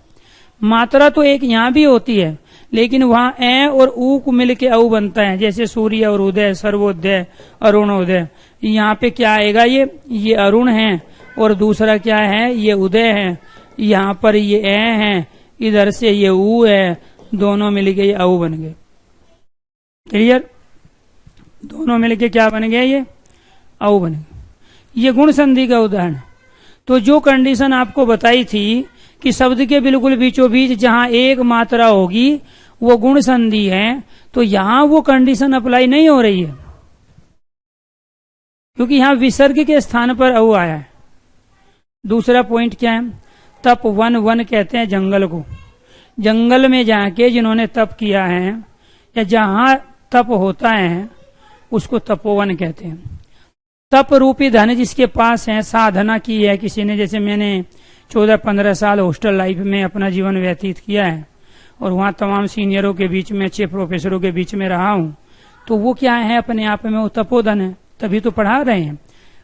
मात्रा तो एक यहाँ भी होती है, लेकिन वहां ए और ऊ को मिलके औ बनता है। जैसे सूर्य और उदय, सर्वोदय, अरुणोदय। यहाँ पे क्या आएगा, ये अरुण है और दूसरा क्या है, ये उदय है। यहाँ पर ये ए है, इधर से ये ऊ है, दोनों मिलके ये औ बन गए। क्लियर। दोनों मिलके क्या बन गए, ये औ बन गए। ये गुण संधि का उदाहरण। तो जो कंडीशन आपको बताई थी कि शब्द के बिल्कुल बीचों बीच जहां एक मात्रा होगी वो गुण संधि है, तो यहां वो कंडीशन अप्लाई नहीं हो रही है, क्योंकि यहां विसर्ग के स्थान पर औ आया है। दूसरा पॉइंट क्या है, तप वन कहते हैं जंगल को। जंगल में जाके जिन्होंने तप किया है या जहां तप होता है उसको तपोवन कहते हैं। तप रूपी धन जिसके पास है, साधना की है किसी ने, जैसे मैंने 14-15 साल हॉस्टल लाइफ में अपना जीवन व्यतीत किया है, और वहाँ तमाम सीनियरों के बीच में, अच्छे प्रोफेसरों के बीच में रहा हूँ, तो वो क्या है, अपने आप में वो तपोधन है, तभी तो पढ़ा रहे हैं।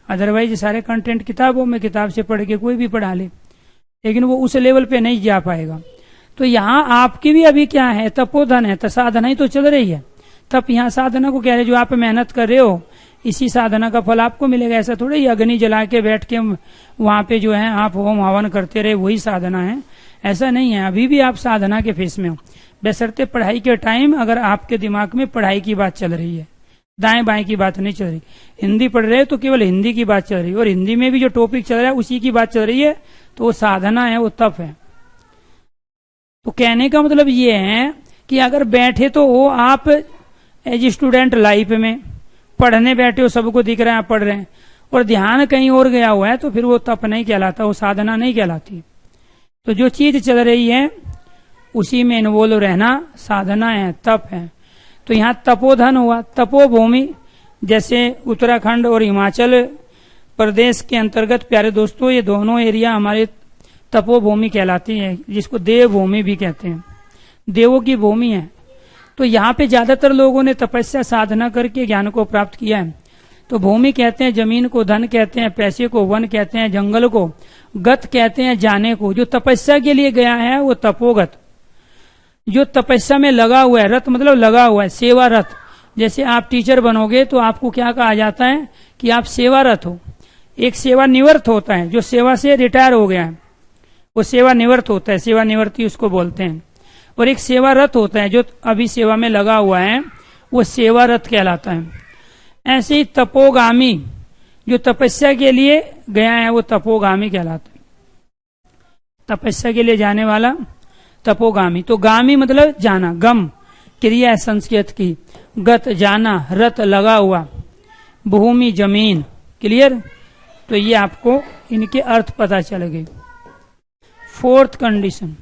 अदरवाइज सारे कंटेंट किताबों में, किताब से पढ़ के कोई भी पढ़ा ले, लेकिन वो उस लेवल पे नहीं जा पाएगा। तो यहाँ आपकी भी अभी क्या है, तपोधन है, तो साधना ही तो चल रही है। तब यहाँ साधना को कह रहे, जो आप मेहनत कर रहे हो इसी साधना का फल आपको मिलेगा। ऐसा थोड़ा ही अग्नि जला के बैठ के वहां पे जो है आप होम हवन करते रहे वही साधना है, ऐसा नहीं है। अभी भी आप साधना के फेस में हो, बशर्ते पढ़ाई के टाइम अगर आपके दिमाग में पढ़ाई की बात चल रही है, दाएं बाएं की बात नहीं चल रही। हिंदी पढ़ रहे हो तो केवल हिंदी की बात चल रही है, और हिंदी में भी जो टॉपिक चल रहा है उसी की बात चल रही है, तो वो साधना है, वो तप है। तो कहने का मतलब ये है कि अगर बैठे तो हो आप एज स्टूडेंट लाइफ में, पढ़ने बैठे हो, सबको दिख रहा है आप पढ़ रहे हैं, और ध्यान कहीं और गया हुआ है, तो फिर वो तप नहीं कहलाता, वो साधना नहीं कहलाती। तो जो चीज चल रही है उसी में इन्वॉल्व रहना साधना है, तप है। तो यहाँ तपोधन हुआ, तपोभूमि, जैसे उत्तराखंड और हिमाचल प्रदेश के अंतर्गत, प्यारे दोस्तों, ये दोनों एरिया हमारे तपोभूमि कहलाती है, जिसको देवभूमि भी कहते हैं, देवों की भूमि है। तो यहाँ पे ज्यादातर लोगों ने तपस्या साधना करके ज्ञान को प्राप्त किया है। तो भूमि कहते हैं जमीन को, धन कहते हैं पैसे को, वन कहते हैं जंगल को, गत कहते हैं जाने को। जो तपस्या के लिए गया है वो तपोगत, जो तपस्या में लगा हुआ है, रत मतलब लगा हुआ है, सेवा रत। जैसे आप टीचर बनोगे तो आपको क्या कहा जाता है कि आप सेवारत हो। एक सेवानिवृत्त होता है, जो सेवा से रिटायर हो गया है वो सेवानिवृत्त होता है, सेवानिवृत्ति उसको बोलते हैं। और एक सेवारत होता है, जो अभी सेवा में लगा हुआ है, वो सेवारत कहलाता है। ऐसे ही तपोगामी, जो तपस्या के लिए गया है वो तपोगामी कहलाता है, तपस्या के लिए जाने वाला तपोगामी। तो गामी मतलब जाना, गम क्रिया है संस्कृत की, गत जाना, रत लगा हुआ, भूमि जमीन। क्लियर? तो ये आपको इनके अर्थ पता चल गए। फोर्थ कंडीशन,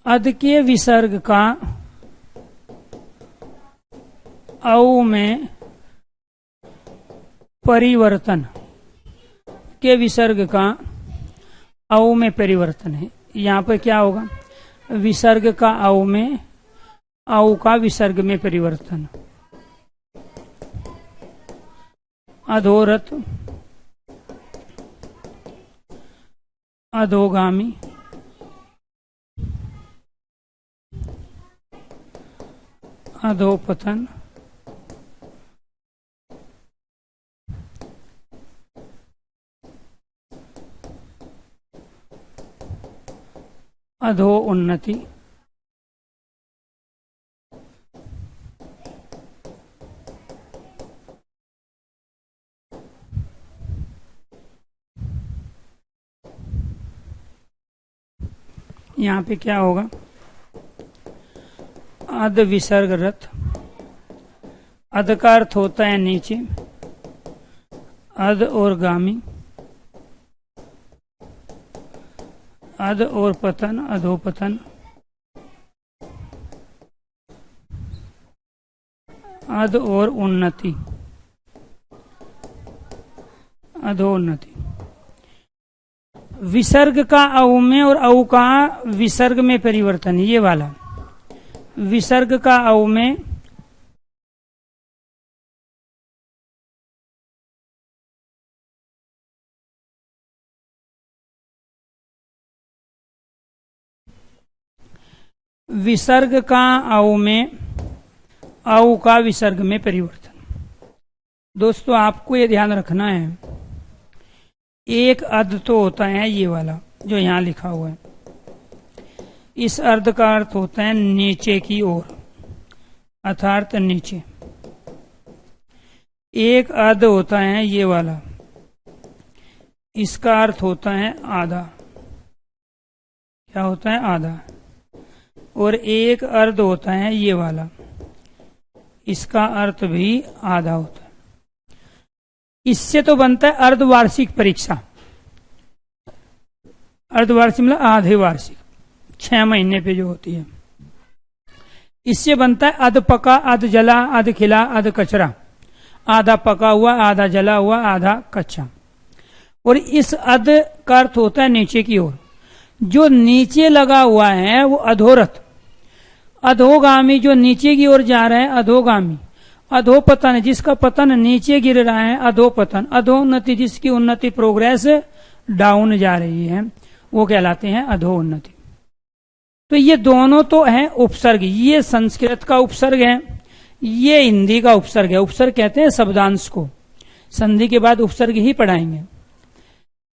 अध के विसर्ग का औ में परिवर्तन, के विसर्ग का औ में परिवर्तन है। यहाँ पर क्या होगा, विसर्ग का औ में, औ का विसर्ग में परिवर्तन। अधोरथ, अधोगामी, अधोपतन, अधो उन्नति, यहाँ पे क्या होगा, अध विसर्ग रथ। अध का अर्थ होता है नीचे, अध और गामी, अध और पतन, अधोपतन, अध और उन्नति, अधोन्नति। विसर्ग का औ में और औ का विसर्ग में परिवर्तन, ये वाला विसर्ग का औ में विसर्ग का औ में, औ का विसर्ग में परिवर्तन। दोस्तों आपको ये ध्यान रखना है, एक अर्ध तो होता है ये वाला जो यहाँ लिखा हुआ है, इस अर्ध का अर्थ होता है नीचे की ओर, अर्थात नीचे। एक अर्ध होता है ये वाला, इसका अर्थ होता है आधा। क्या होता है? आधा। और एक अर्ध होता है ये वाला, इसका अर्थ भी आधा होता है। इससे तो बनता है अर्धवार्षिक परीक्षा। अर्धवार्षिक मतलब आधे वार्षिक, 6 महीने पे जो होती है। इससे बनता है अध पका, अध जला, अध खिला, अध कचरा। आधा पका हुआ, आधा जला हुआ, आधा कच्चा। और इस अध का अर्थ होता है नीचे की ओर। जो नीचे लगा हुआ है वो अधोरथ, अधोगामी जो नीचे की ओर जा रहा है अधोगामी। अधोपतन जिसका पतन नीचे गिर रहा है अधोपतन। अधोन्नति जिसकी उन्नति प्रोग्रेस डाउन जा रही है वो कहलाते हैं अधोन्नति। तो ये दोनों तो हैं उपसर्ग। ये संस्कृत का उपसर्ग है, ये हिंदी का उपसर्ग है। उपसर्ग कहते हैं शब्दांश को, संधि के बाद उपसर्ग ही पढ़ाएंगे।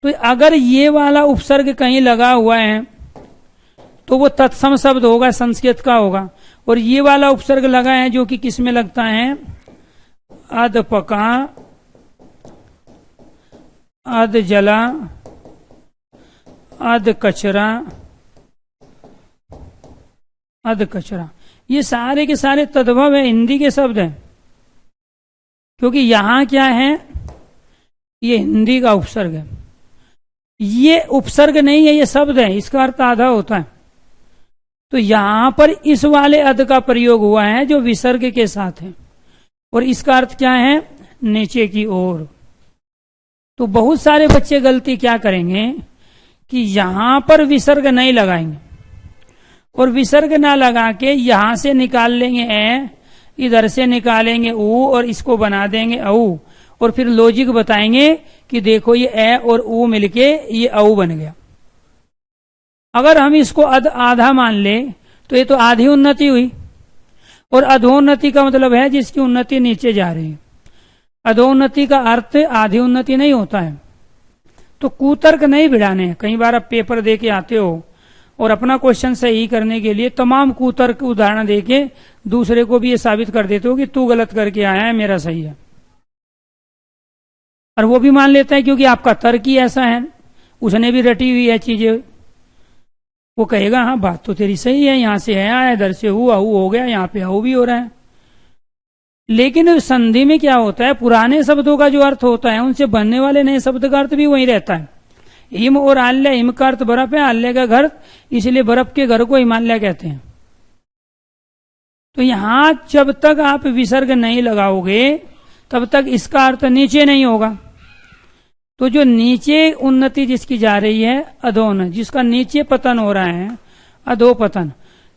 तो अगर ये वाला उपसर्ग कहीं लगा हुआ है तो वो तत्सम शब्द होगा, संस्कृत का होगा। और ये वाला उपसर्ग लगा है जो कि किस में लगता है, अधपका, अध जला, अध कचरा, अध कचरा। ये सारे के सारे तद्भव है, हिंदी के शब्द हैं। क्योंकि यहां क्या है, ये हिंदी का उपसर्ग है। ये उपसर्ग नहीं है, ये शब्द है, इसका अर्थ आधा होता है। तो यहां पर इस वाले अध का प्रयोग हुआ है जो विसर्ग के साथ है, और इसका अर्थ क्या है, नीचे की ओर। तो बहुत सारे बच्चे गलती क्या करेंगे कि यहां पर विसर्ग नहीं लगाएंगे, और विसर्ग ना लगा के यहां से निकाल लेंगे ए, इधर से निकालेंगे ऊ, और इसको बना देंगे औ, और फिर लॉजिक बताएंगे कि देखो ये ए और ऊ मिलके ये औ बन गया। अगर हम इसको आधा मान ले तो ये तो आधी उन्नति हुई, और अधोन्नति का मतलब है जिसकी उन्नति नीचे जा रही है। अधोन्नति का अर्थ आधी उन्नति नहीं होता है। तो कुतर्क नहीं भिड़ाने। कई बार आप पेपर दे के आते हो और अपना क्वेश्चन सही करने के लिए तमाम कुतर्क उदाहरण देके दूसरे को भी ये साबित कर देते हो कि तू गलत करके आया है, मेरा सही है। और वो भी मान लेता है क्योंकि आपका तर्क ही ऐसा है, उसने भी रटी हुई है चीजें। वो कहेगा हाँ बात तो तेरी सही है, यहां से है आया, इधर से हुआ हो गया, यहाँ पे हु भी हो रहा है। लेकिन संधि में क्या होता है, पुराने शब्दों का जो अर्थ होता है उनसे बनने वाले नए शब्द का अर्थ भी वही रहता है। हिम और आल्य, हिम का अर्थ बर्फ है, आल्य का घर, इसलिए बर्फ के घर को हिमालय कहते हैं। तो यहां जब तक आप विसर्ग नहीं लगाओगे तब तक इसका अर्थ नीचे नहीं होगा। तो जो नीचे उन्नति जिसकी जा रही है अधोन, जिसका नीचे पतन हो रहा है अधोपतन,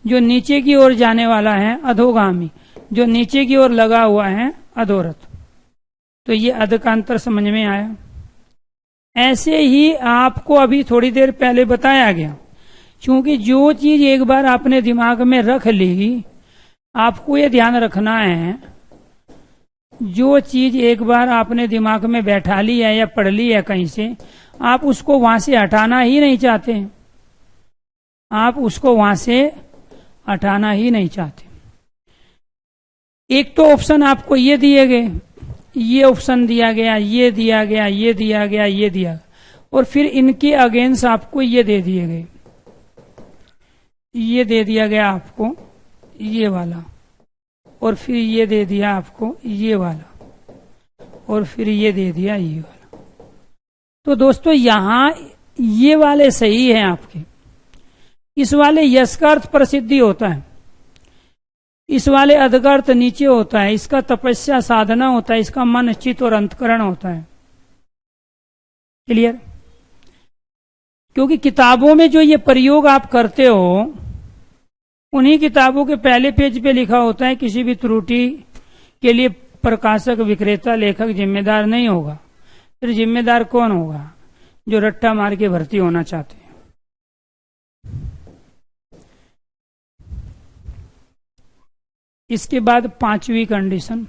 जो नीचे की ओर जाने वाला है अधोगामी, जो नीचे की ओर लगा हुआ है अधोरथ। तो ये अध का अंतर समझ में आया। ऐसे ही आपको अभी थोड़ी देर पहले बताया गया, क्योंकि जो चीज एक बार आपने दिमाग में रख ली, आपको ये ध्यान रखना है, जो चीज एक बार आपने दिमाग में बैठा ली है या पढ़ ली है कहीं से, आप उसको वहां से हटाना ही नहीं चाहते। आप उसको वहां से हटाना ही नहीं चाहते। एक तो ऑप्शन आपको ये दिए गए, ये ऑप्शन दिया गया, ये दिया गया, ये दिया गया, ये दिया, और फिर इनके अगेंस्ट आपको ये दे दिए गए। ये दे दिया गया आपको ये वाला, और फिर ये दे दिया आपको ये वाला, और फिर ये दे दिया ये वाला। तो दोस्तों यहां ये वाले सही हैं आपके। इस वाले यश का अर्थ प्रसिद्धि होता है, इस वाले अध का अर्थ नीचे होता है, इसका तपस्या साधना होता है, इसका मन चित्त और अंतकरण होता है। क्लियर? क्योंकि किताबों में जो ये प्रयोग आप करते हो, उन्हीं किताबों के पहले पेज पे लिखा होता है किसी भी त्रुटि के लिए प्रकाशक, विक्रेता, लेखक जिम्मेदार नहीं होगा। फिर जिम्मेदार कौन होगा? जो रट्टा मार के भर्ती होना चाहते हैं। इसके बाद पांचवी कंडीशन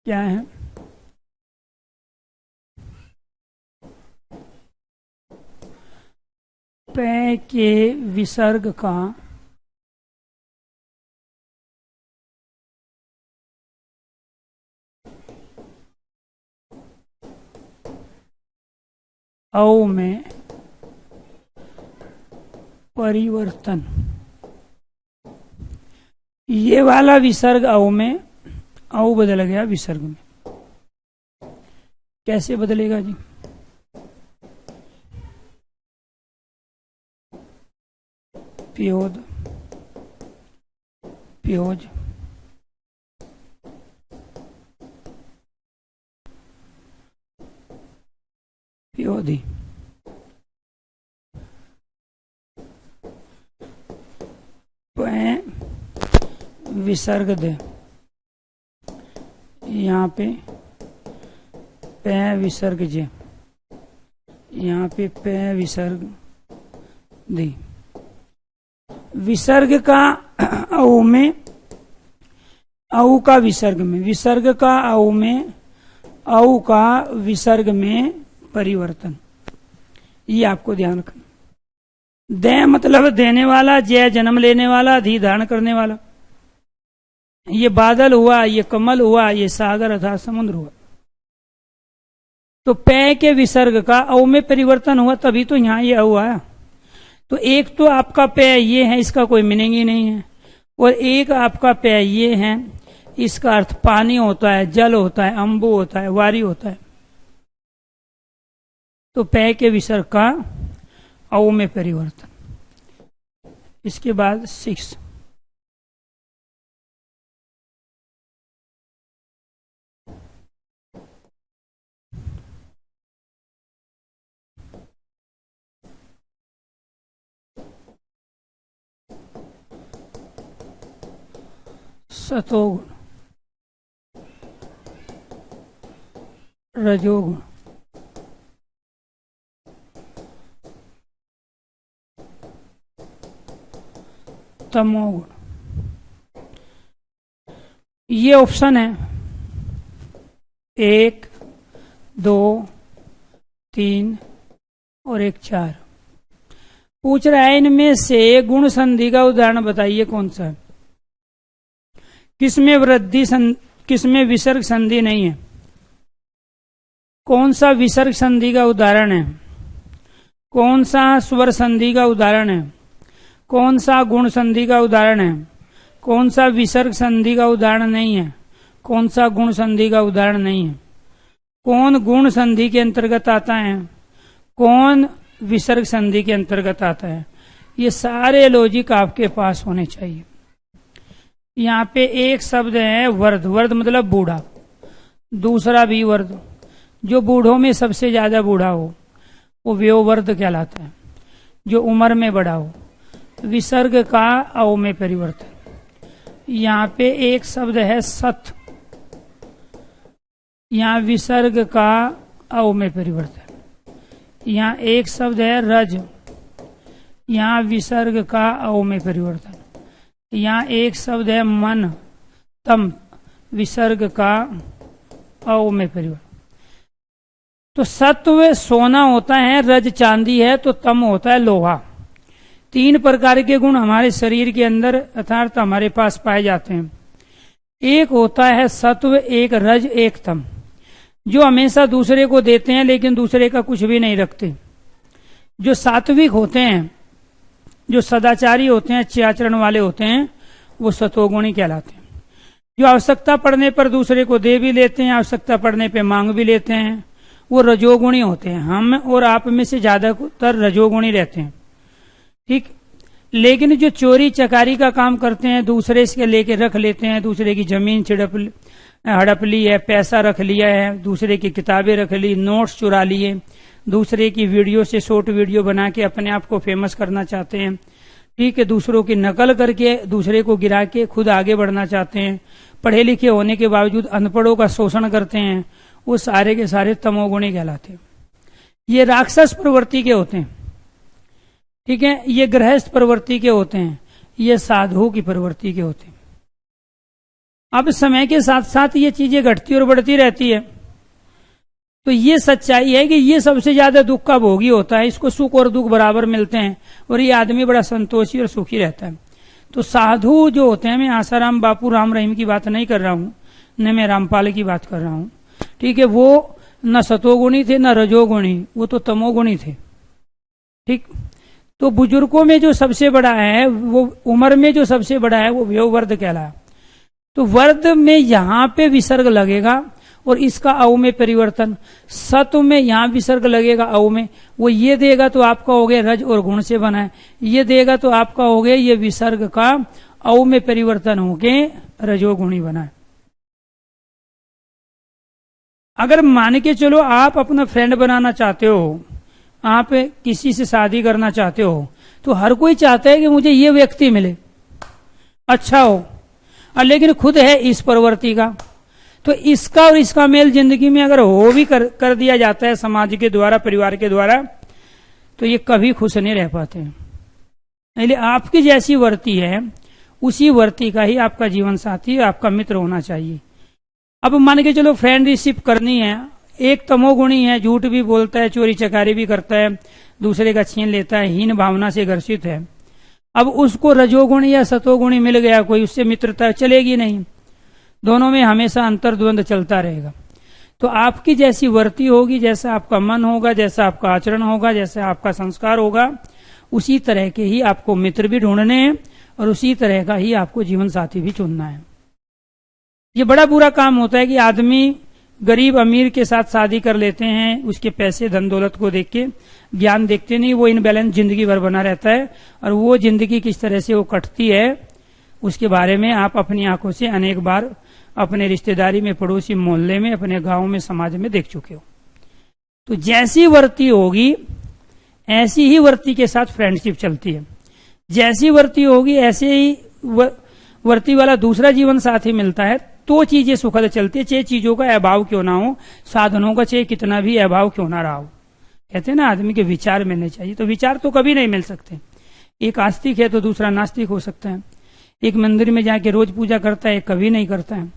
क्या है? पे के विसर्ग का औ में परिवर्तन। ये वाला विसर्ग औ में, औ बदल गया विसर्ग में। कैसे बदलेगा जी? प्योद, प्योज, दी। विसर्ग दे, यहाँ पे पै विसर्ग जे, यहाँ पे पै विसर्ग दी। विसर्ग का औ में, औ का विसर्ग में, विसर्ग का औ में, औ का विसर्ग में परिवर्तन, ये आपको ध्यान रखना। दे मतलब देने वाला, जय जन्म लेने वाला, धी धारण करने वाला। ये बादल हुआ, ये कमल हुआ, ये सागर अर्थात समुद्र हुआ। तो पै के विसर्ग का औ में परिवर्तन हुआ, तभी तो यहां ये औ आया। तो एक तो आपका पै ये है, इसका कोई मीनिंग ही नहीं है, और एक आपका पै ये है, इसका अर्थ पानी होता है, जल होता है, अंबु होता है, वारी होता है। तो पै के विसर्ग का औ में परिवर्तन। इसके बाद 6, सतोगुण, रजोगुण, तमोगुण। ये ऑप्शन है 1, 2, 3 और 1, 4। पूछ रहा है इनमें से गुण संधि का उदाहरण बताइए कौन सा है, किसमें वृद्धि किसमें विसर्ग संधि नहीं है, कौन सा विसर्ग संधि का उदाहरण है, कौन सा स्वर संधि का उदाहरण है, कौन सा गुण संधि का उदाहरण है, कौन सा विसर्ग संधि का उदाहरण नहीं है, कौन सा गुण संधि का उदाहरण नहीं है, कौन गुण संधि के अंतर्गत आता है, कौन विसर्ग संधि के अंतर्गत आता है। ये सारे लॉजिक आपके पास होने चाहिए। यहाँ पे एक शब्द है वर्ध, वर्ध मतलब बूढ़ा, दूसरा भी वर्ध, जो बूढ़ों में सबसे ज्यादा बूढ़ा हो वो व्योवर्ध कहलाता है, जो उम्र में बड़ा हो। विसर्ग का औ में परिवर्तन। यहाँ पे एक शब्द है सत, यहाँ विसर्ग का औ में परिवर्तन। यहाँ एक शब्द है रज, यहाँ विसर्ग का औ में परिवर्तन। यहाँ एक शब्द है मन, तम, विसर्ग का औ में परिवर्तन। तो सत्व सोना होता है, रज चांदी है, तो तम होता है लोहा। 3 प्रकार के गुण हमारे शरीर के अंदर अर्थात हमारे पास पाए जाते हैं। एक होता है सत्व, एक रज, एक तम, जो हमेशा दूसरे को देते हैं लेकिन दूसरे का कुछ भी नहीं रखते। जो सात्विक होते हैं, जो सदाचारी होते हैं, अच्छे आचरण वाले होते हैं, वो सतोगुणी कहलाते हैं। जो आवश्यकता पड़ने पर दूसरे को दे भी लेते हैं, आवश्यकता पड़ने पर मांग भी लेते हैं, वो रजोगुणी होते हैं। हम और आप में से ज्यादातर रजोगुणी रहते हैं, ठीक। लेकिन जो चोरी चकारी का काम करते हैं, दूसरे से लेके रख लेते हैं, दूसरे की जमीन हड़प ली है, पैसा रख लिया है, दूसरे की किताबें रख ली, नोट्स चुरा लिए, दूसरे की वीडियो से शॉर्ट वीडियो बना के अपने आप को फेमस करना चाहते हैं, ठीक है। दूसरों की नकल करके दूसरे को गिरा के खुद आगे बढ़ना चाहते हैं। पढ़े लिखे होने के बावजूद अनपढ़ों का शोषण करते हैं, वो सारे के सारे तमोगुणी कहलाते हैं। ये राक्षस प्रवृत्ति के होते हैं, ठीक है। ये गृहस्थ प्रवृत्ति के होते हैं, ये साधु की प्रवृत्ति के होते हैं। अब समय के साथ साथ ये चीजें घटती और बढ़ती रहती है। तो ये सच्चाई है कि ये सबसे ज्यादा दुख का भोगी होता है, इसको सुख और दुख बराबर मिलते हैं, और ये आदमी बड़ा संतोषी और सुखी रहता है। तो साधु जो होते हैं, मैं आसाराम बापू राम रहीम की बात नहीं कर रहा हूं, न मैं रामपाल की बात कर रहा हूं, ठीक है। वो न सतोगुणी थे न रजोगुणी, वो तो तमोगुणी थे, ठीक। तो बुजुर्गों में जो सबसे बड़ा है, वो उम्र में जो सबसे बड़ा है, वो व्योवर्ध कहलाया। तो वर्ध में यहां पे विसर्ग लगेगा और इसका औ में परिवर्तन। सत्व में यहां विसर्ग लगेगा औ में, वो ये देगा तो आपका हो गया रज और गुण से बना है, ये देगा तो आपका हो गया ये विसर्ग का औ में परिवर्तन होके रजोगुणी बना है। अगर मान के चलो आप अपना फ्रेंड बनाना चाहते हो, आप किसी से शादी करना चाहते हो तो हर कोई चाहता है कि मुझे ये व्यक्ति मिले, अच्छा हो, और लेकिन खुद है इस प्रवृत्ति का, तो इसका और इसका मेल जिंदगी में अगर हो भी कर दिया जाता है समाज के द्वारा, परिवार के द्वारा, तो ये कभी खुश नहीं रह पाते। इसलिए आपकी जैसी वर्ती है उसी वर्ती का ही आपका जीवन साथी, आपका मित्र होना चाहिए। अब मान के चलो फ्रेंडशिप करनी है, एक तमोगुणी है, झूठ भी बोलता है, चोरी चकारी भी करता है, दूसरे का छीन लेता है, हीन भावना से ग्रसित है। अब उसको रजोगुणी या सतोगुणी मिल गया कोई, उससे मित्रता चलेगी नहीं, दोनों में हमेशा अंतर्द्वंद चलता रहेगा। तो आपकी जैसी वर्ती होगी, जैसा आपका मन होगा, जैसा आपका आचरण होगा, जैसा आपका संस्कार होगा, उसी तरह के ही आपको मित्र भी ढूंढने हैं और उसी तरह का ही आपको जीवन साथी भी चुनना है। ये बड़ा बुरा काम होता है कि आदमी गरीब अमीर के साथ शादी कर लेते हैं, उसके पैसे धन दौलत को देख के, ज्ञान देखते नहीं, वो इनबैलेंस जिंदगी भर बना रहता है, और वो जिंदगी किस तरह से वो कटती है उसके बारे में आप अपनी आंखों से अनेक बार अपने रिश्तेदारी में, पड़ोसी मोहल्ले में, अपने गांव में, समाज में देख चुके हो। तो जैसी वर्ती होगी ऐसी ही वर्ती के साथ फ्रेंडशिप चलती है, जैसी वर्ती होगी ऐसे ही वर्ती वाला दूसरा जीवन साथी मिलता है, तो चीजें सुखद चलती है, चाहे चीजों का अभाव क्यों ना हो, साधनों का चाहे कितना भी अभाव क्यों ना रहा हो। कहते हैं ना आदमी के विचार मिलने चाहिए, तो विचार तो कभी नहीं मिल सकते। एक आस्तिक है तो दूसरा नास्तिक हो सकता है, एक मंदिर में जाके रोज पूजा करता है, कभी नहीं करता है,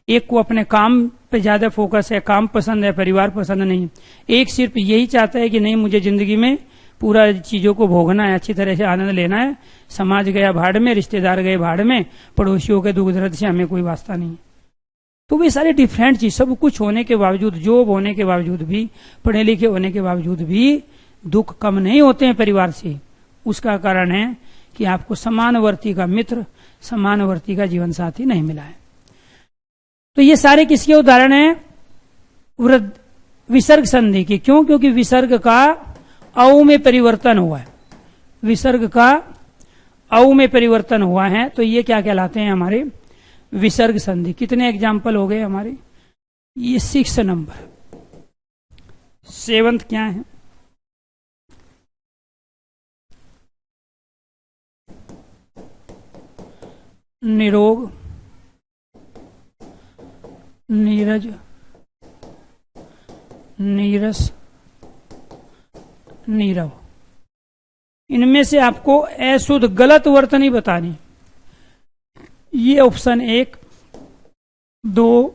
एक को अपने काम पे ज्यादा फोकस है, काम पसंद है, परिवार पसंद नहीं, एक सिर्फ यही चाहता है कि नहीं मुझे जिंदगी में पूरा चीजों को भोगना है, अच्छी तरह से आनंद लेना है, समाज गया भाड़ में, रिश्तेदार गए भाड़ में, पड़ोसियों के दुख दर्द से हमें कोई वास्ता नहीं। तो वे सारे डिफरेंट चीज, सब कुछ होने के बावजूद, जॉब होने के बावजूद भी, पढ़े लिखे होने के बावजूद भी दुख कम नहीं होते हैं परिवार से। उसका कारण है कि आपको समानवर्ती का मित्र, समानवर्ती का जीवन साथी नहीं मिला है। तो ये सारे किसके उदाहरण हैं? विसर्ग संधि की। क्यों? क्योंकि विसर्ग का औ में परिवर्तन हुआ है, विसर्ग का औ में परिवर्तन हुआ है, तो ये क्या कहलाते हैं हमारे? विसर्ग संधि। कितने एग्जाम्पल हो गए हमारे? ये 6 नंबर। 7th क्या है? निरोग, नीरज, नीरस, नीरव। इनमें से आपको अशुद्ध गलत वर्तनी बतानी। ये ऑप्शन 1, 2,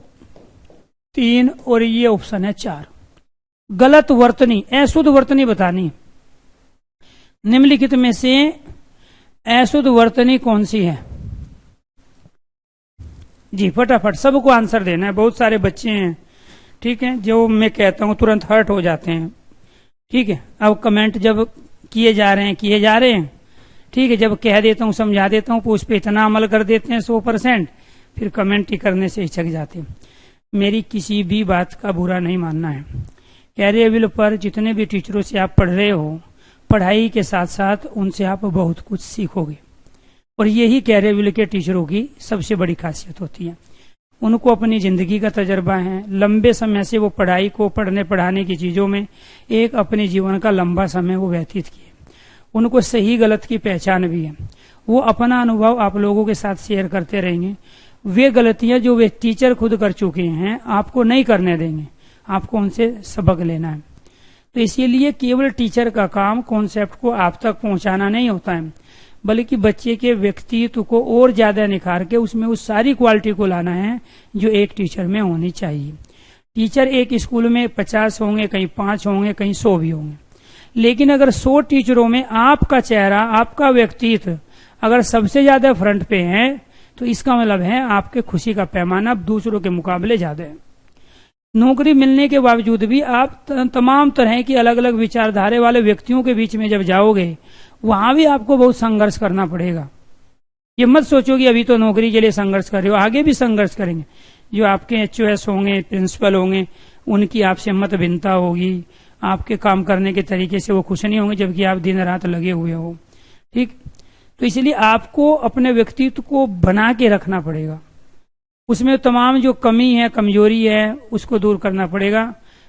3 और ये ऑप्शन है 4। गलत वर्तनी, अशुद्ध वर्तनी बतानी। निम्नलिखित में से अशुद्ध वर्तनी कौन सी है? जी फटाफट सबको आंसर देना है, बहुत सारे बच्चे हैं, ठीक है, जो मैं कहता हूं तुरंत हर्ट हो जाते हैं, ठीक है। अब कमेंट जब किए जा रहे हैं, ठीक है, जब कह देता हूं, समझा देता हूं, तो उस पर इतना अमल कर देते हैं 100%, फिर कमेंट ही करने से हिचक जाते हैं। मेरी किसी भी बात का बुरा नहीं मानना है। कैरियरविल पर जितने भी टीचरों से आप पढ़ रहे हो, पढ़ाई के साथ साथ उनसे आप बहुत कुछ सीखोगे, और यही कैरियरविल के टीचरों की सबसे बड़ी खासियत होती है। उनको अपनी जिंदगी का तजर्बा है, लंबे समय से वो पढ़ाई को, पढ़ने पढ़ाने की चीजों में एक अपने जीवन का लंबा समय वो व्यतीत किए। उनको सही गलत की पहचान भी है। वो अपना अनुभव आप लोगों के साथ शेयर करते रहेंगे। वे गलतियां जो वे टीचर खुद कर चुके हैं आपको नहीं करने देंगे, आपको उनसे सबक लेना है। तो इसीलिए केवल टीचर का काम कॉन्सेप्ट को आप तक पहुंचाना नहीं होता है, बल्कि बच्चे के व्यक्तित्व को और ज्यादा निखार के उसमें उस सारी क्वालिटी को लाना है जो एक टीचर में होनी चाहिए। टीचर एक स्कूल में 50 होंगे, कहीं 5 होंगे, कहीं 100 भी होंगे, लेकिन अगर 100 टीचरों में आपका चेहरा, आपका व्यक्तित्व अगर सबसे ज्यादा फ्रंट पे है, तो इसका मतलब है आपके खुशी का पैमाना दूसरों के मुकाबले ज्यादा है। नौकरी मिलने के बावजूद भी आप तमाम तरह की अलग अलग विचारधारा वाले व्यक्तियों के बीच में जब जाओगे, वहां भी आपको बहुत संघर्ष करना पड़ेगा। ये मत सोचो कि अभी तो नौकरी के लिए संघर्ष कर रहे हो, आगे भी संघर्ष करेंगे। जो आपके HOS होंगे, प्रिंसिपल होंगे, उनकी आपसे मत भिन्नता होगी, आपके काम करने के तरीके से वो खुश नहीं होंगे, जबकि आप दिन रात लगे हुए हो, ठीक। तो इसलिए आपको अपने व्यक्तित्व को बना के रखना पड़ेगा, उसमें तमाम जो कमी है, कमजोरी है, उसको दूर करना पड़ेगा,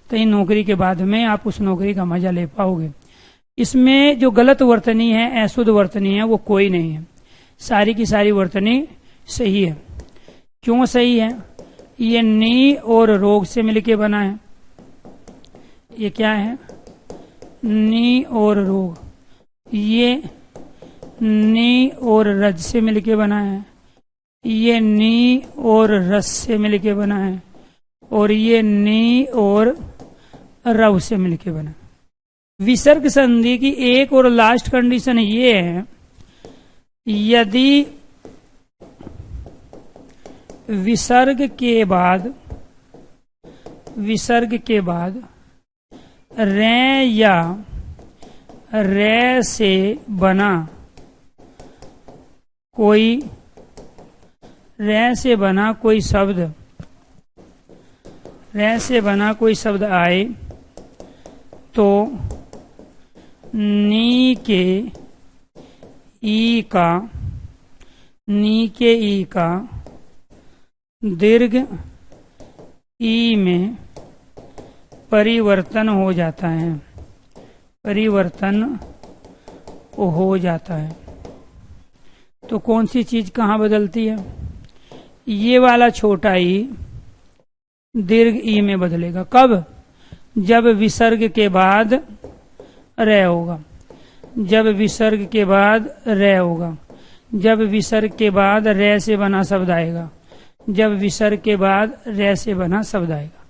तो इन नौकरी के बाद में आप उस नौकरी का मजा ले पाओगे। इसमें जो गलत वर्तनी है, अशुद्ध वर्तनी है, वो कोई नहीं है। सारी की सारी वर्तनी सही है। क्यों सही है? ये नी और रोग से मिलके बना है। ये क्या है? नी और रोग। ये नी और रज से मिलके बना है। ये नी और रस से मिलके बना है। और ये नी और रव से मिलके बना। विसर्ग संधि की एक और लास्ट कंडीशन ये है, यदि विसर्ग के बाद रे या रे से बना कोई शब्द आए तो नी के ई का दीर्घ ई में परिवर्तन हो जाता है। तो कौन सी चीज कहाँ बदलती है? ये वाला छोटा ई दीर्घ ई में बदलेगा। कब? जब विसर्ग के बाद रे होगा। जब विसर्ग के बाद रे होगा। जब विसर्ग के बाद रे से बना शब्द आएगा। जब विसर्ग के बाद रे से बना शब्द आएगा।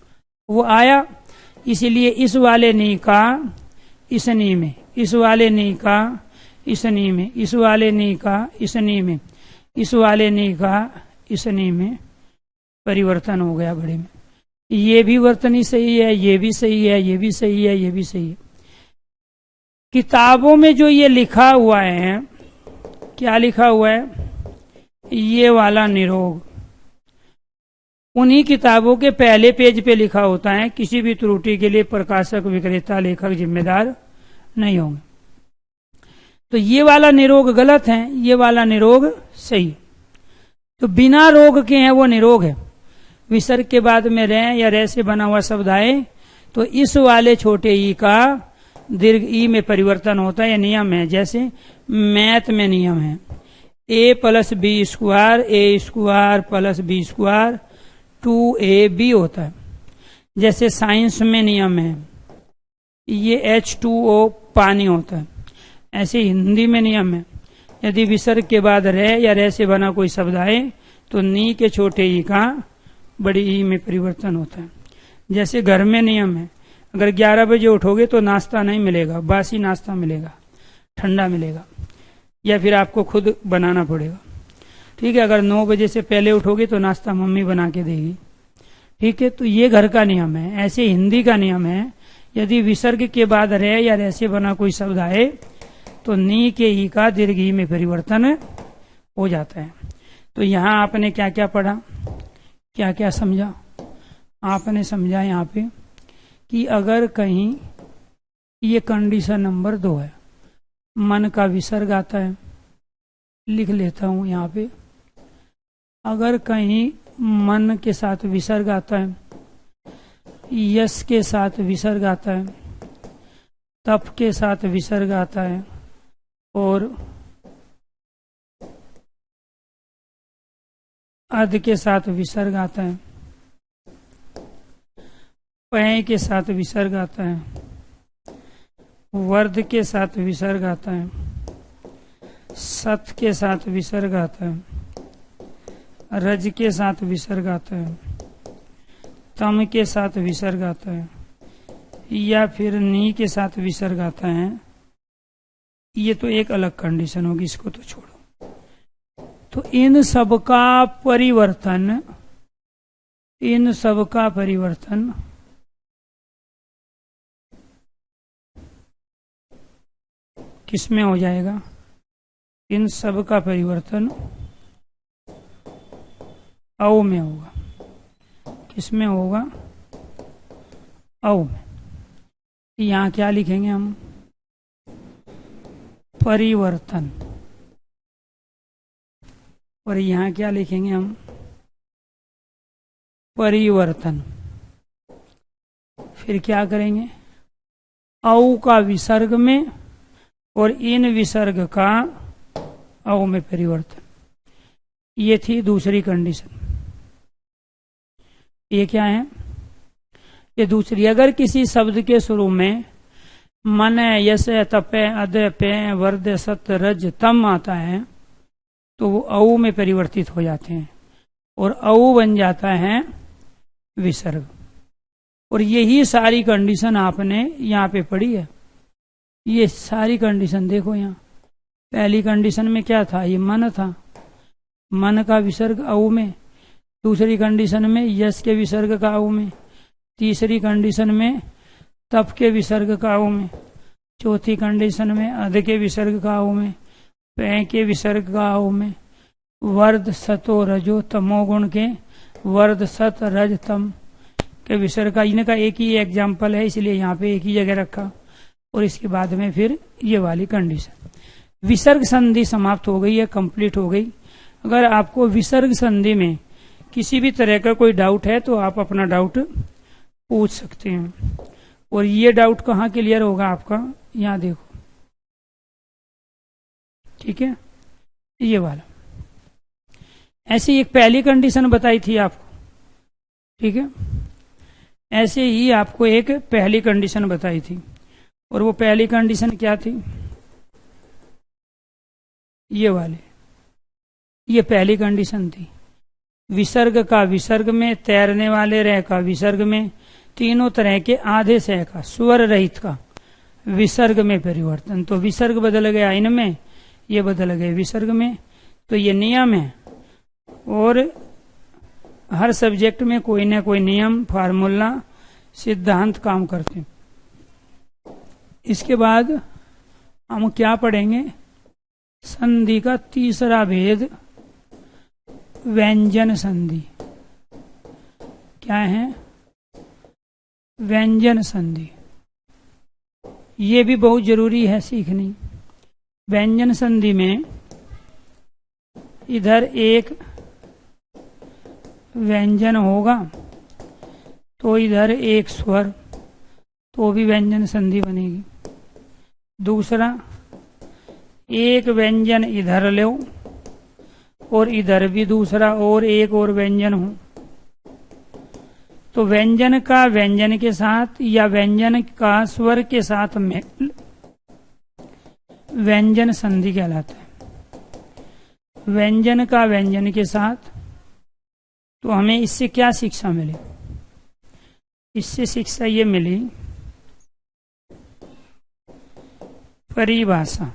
वो आया, इसलिए इस वाले नी का इस नी में, इस वाले नी का इस नी में, इस वाले नी का इस नी में, इस वाले नी का इस नी में परिवर्तन हो गया बड़े में। ये भी वर्तनी सही है, ये भी सही है, ये भी सही है, ये भी सही है। किताबों में जो ये लिखा हुआ है, क्या लिखा हुआ है? ये वाला निरोग उन्हीं किताबों के पहले पेज पे लिखा होता है। किसी भी त्रुटि के लिए प्रकाशक, विक्रेता, लेखक जिम्मेदार नहीं होंगे। तो ये वाला निरोग गलत है, ये वाला निरोग सही। तो बिना रोग के हैं वो निरोग है। विसर्ग के बाद में रे या रे से बना हुआ शब्द आए तो इस वाले छोटे ई का दीर्घ ई में परिवर्तन होता है। यह नियम है, जैसे मैथ में नियम है a + b² a² + b² 2ab होता है। जैसे साइंस में नियम है, ये H2O पानी होता है। ऐसे हिंदी में नियम है, यदि विसर्ग के बाद रे या रे से बना कोई शब्द आए तो नी के छोटे ई का बड़ी ई में परिवर्तन होता है। जैसे घर में नियम है, अगर 11 बजे उठोगे तो नाश्ता नहीं मिलेगा, बासी नाश्ता मिलेगा, ठंडा मिलेगा, या फिर आपको खुद बनाना पड़ेगा। ठीक है, अगर 9 बजे से पहले उठोगे तो नाश्ता मम्मी बना के देगी। ठीक है, तो ये घर का नियम है। ऐसे हिंदी का नियम है, यदि विसर्ग के बाद रे या रे से बना कोई शब्द आए तो नी के ई का दीर्घ ई में परिवर्तन हो जाता है। तो यहाँ आपने क्या क्या पढ़ा, क्या क्या समझा? आपने समझा यहाँ पे कि अगर कहीं ये कंडीशन नंबर 2 है, मन का विसर्ग आता है, लिख लेता हूं यहाँ पे। अगर कहीं मन के साथ विसर्ग आता है, यश के साथ विसर्ग आता है, तप के साथ विसर्ग आता है और अध के साथ विसर्ग आता है, पय के साथ विसर्ग आता है, वर्ध के साथ विसर्ग आता है, सत के साथ विसर्ग आता है, रज के साथ विसर्ग आता है, तम के साथ विसर्ग आता है, या फिर नी के साथ विसर्ग आता है। ये तो एक अलग कंडीशन होगी, इसको तो छोड़ो। तो इन सब का परिवर्तन किसमें हो जाएगा? इन सब का परिवर्तन औ में होगा। किसमें होगा? औ में। यहाँ क्या लिखेंगे हम? परिवर्तन। और यहाँ क्या लिखेंगे हम? परिवर्तन। फिर क्या करेंगे? औ का विसर्ग में और इन विसर्ग का अव में परिवर्तन। ये थी दूसरी कंडीशन। ये क्या है? ये दूसरी। अगर किसी शब्द के शुरू में मन, यश, तपे, अद, पे, वर्द, सत, रज, तम आता है तो वो अऊ में परिवर्तित हो जाते हैं और अऊ बन जाता है विसर्ग। और यही सारी कंडीशन आपने यहाँ पे पढ़ी है। ये सारी कंडीशन देखो यहाँ। पहली कंडीशन में क्या था? ये मन था, मन का विसर्ग अऊ में। दूसरी कंडीशन में यश के विसर्ग का अऊ में। तीसरी कंडीशन में तप के विसर्ग का अऊ में। चौथी कंडीशन में अध के विसर्ग का अऊ में। पे के विसर्ग का अऊ में। वर्द, सतो, रजो, तमो गुण के वर्द, सत, रज, तम के विसर्ग का। इनका एक ही एग्जाम्पल है, इसलिए यहाँ पे एक ही जगह रखा। और इसके बाद में फिर ये वाली कंडीशन। विसर्ग संधि समाप्त हो गई है, कंप्लीट हो गई। अगर आपको विसर्ग संधि में किसी भी तरह का कोई डाउट है तो आप अपना डाउट पूछ सकते हैं। और ये डाउट कहाँ क्लियर होगा आपका? यहाँ देखो, ठीक है, ये वाला। ऐसे एक पहली कंडीशन बताई थी आपको, ठीक है। ऐसे ही आपको एक पहली कंडीशन बताई थी, और वो पहली कंडीशन क्या थी? ये वाले, ये पहली कंडीशन थी। विसर्ग का विसर्ग में, तैरने वाले रह का विसर्ग में, तीनों तरह के आधे सह का, स्वर रहित का विसर्ग में परिवर्तन। तो विसर्ग बदल गया इनमें, ये बदल गए विसर्ग में। तो ये नियम है, और हर सब्जेक्ट में कोई ना कोई नियम, फार्मूला, सिद्धांत काम करते हैं। इसके बाद हम क्या पढ़ेंगे? संधि का तीसरा भेद, व्यंजन संधि। क्या है? व्यंजन संधि। ये भी बहुत जरूरी है सीखनी। व्यंजन संधि में इधर एक व्यंजन होगा तो इधर एक स्वर, तो भी व्यंजन संधि बनेगी। दूसरा, एक व्यंजन इधर लो और इधर भी दूसरा और एक और व्यंजन हो, तो व्यंजन का व्यंजन के साथ या व्यंजन का स्वर के साथ मेल व्यंजन संधि कहलाता है। व्यंजन का व्यंजन के साथ। तो हमें इससे क्या शिक्षा मिली? इससे शिक्षा ये मिली, परिभाषा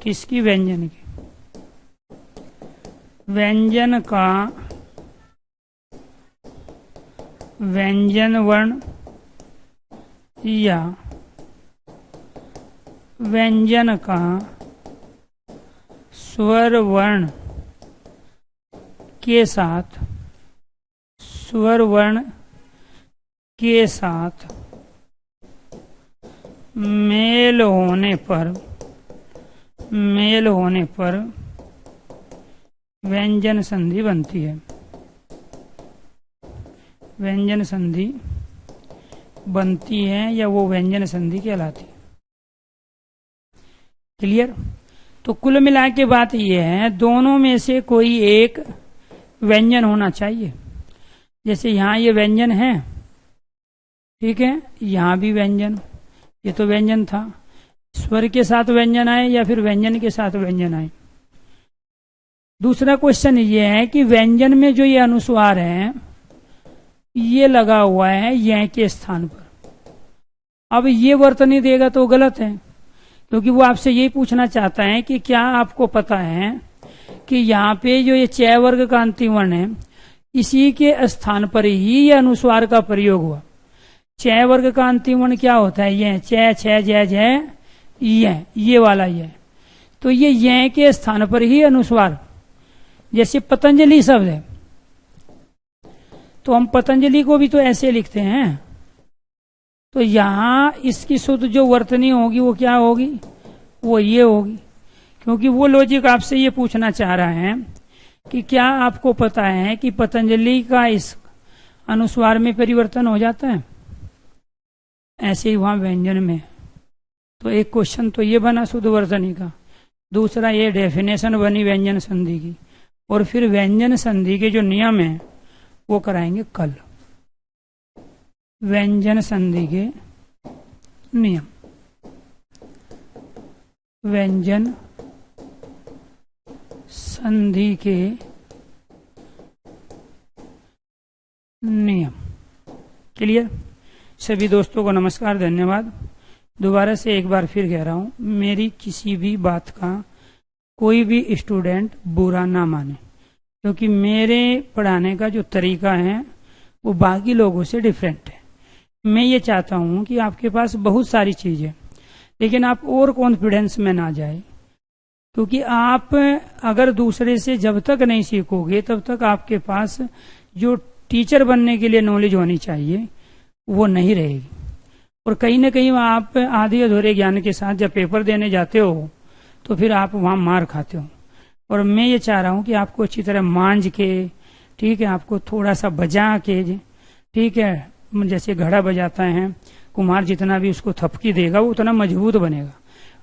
किसकी? व्यंजन की। व्यंजन का व्यंजन वर्ण या व्यंजन का स्वर वर्ण के साथ, स्वर वर्ण के साथ मेल होने पर व्यंजन संधि बनती है। व्यंजन संधि बनती है या वो व्यंजन संधि कहलाती है। क्लियर? तो कुल मिला के बात यह है, दोनों में से कोई एक व्यंजन होना चाहिए। जैसे यहाँ ये व्यंजन है, ठीक है, यहाँ भी व्यंजन, ये तो व्यंजन था। स्वर के साथ व्यंजन आए या फिर व्यंजन के साथ व्यंजन आए। दूसरा क्वेश्चन ये है कि व्यंजन में जो ये अनुस्वार है ये लगा हुआ है यह के स्थान पर। अब ये वर्तनी देगा तो गलत है, क्योंकि वो आपसे यही पूछना चाहता है कि क्या आपको पता है कि यहाँ पे जो ये च वर्ग का अंतिम वर्ण है इसी के स्थान पर ही ये अनुस्वार का प्रयोग हुआ। च वर्ग का अंतिम वर्ण क्या होता है? ये च, छ, ज, झ, ये वाला ये। तो ये के स्थान पर ही अनुस्वार। जैसे पतंजलि शब्द है तो हम पतंजलि को भी तो ऐसे लिखते हैं। तो यहाँ इसकी शुद्ध जो वर्तनी होगी वो क्या होगी? वो ये होगी, क्योंकि वो लॉजिक आपसे ये पूछना चाह रहा है कि क्या आपको पता है कि पतंजलि का इस अनुस्वार में परिवर्तन हो जाता है? ऐसे ही वहां व्यंजन में। तो एक क्वेश्चन तो ये बना शुद्धवर्तनी का, दूसरा ये डेफिनेशन बनी व्यंजन संधि की, और फिर व्यंजन संधि के जो नियम है वो कराएंगे कल। व्यंजन संधि के नियम, व्यंजन संधि के नियम। क्लियर? सभी दोस्तों को नमस्कार, धन्यवाद। दोबारा से एक बार फिर कह रहा हूं, मेरी किसी भी बात का कोई भी स्टूडेंट बुरा ना माने, क्योंकि मेरे पढ़ाने का जो तरीका है वो बाकी लोगों से डिफरेंट है। मैं ये चाहता हूं कि आपके पास बहुत सारी चीजें, लेकिन आप और कॉन्फिडेंस में ना जाए, क्योंकि आप अगर दूसरे से जब तक नहीं सीखोगे तब तक आपके पास जो टीचर बनने के लिए नॉलेज होनी चाहिए वो नहीं रहेगी। और कहीं ना कहीं आप आधे अधूरे ज्ञान के साथ जब पेपर देने जाते हो तो फिर आप वहां मार खाते हो। और मैं ये चाह रहा हूं कि आपको अच्छी तरह मांझ के, ठीक है, आपको थोड़ा सा बजा के, ठीक है, जैसे घड़ा बजाता है कुम्हार, जितना भी उसको थपकी देगा वो उतना मजबूत बनेगा।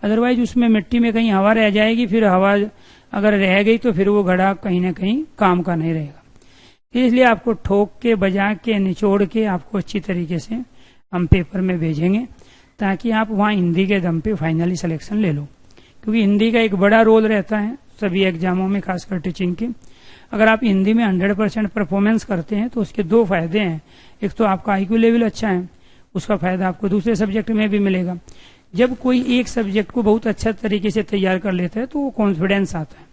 अदरवाइज उसमें मिट्टी में कहीं हवा रह जाएगी, फिर हवा अगर रह गई तो फिर वो घड़ा कहीं ना कहीं काम का नहीं रहेगा। इसलिए आपको ठोक के, बजा के, निचोड़ के आपको अच्छी तरीके से हम पेपर में भेजेंगे, ताकि आप वहाँ हिंदी के दम पे फाइनली सिलेक्शन ले लो। क्योंकि हिंदी का एक बड़ा रोल रहता है सभी एग्जामों में, खासकर टीचिंग के। अगर आप हिंदी में 100% परफॉर्मेंस करते हैं तो उसके दो फायदे हैं। एक तो आपका आईक्यू लेवल अच्छा है, उसका फायदा आपको दूसरे सब्जेक्ट में भी मिलेगा। जब कोई एक सब्जेक्ट को बहुत अच्छा तरीके से तैयार कर लेता है तो वो कॉन्फिडेंस आता है,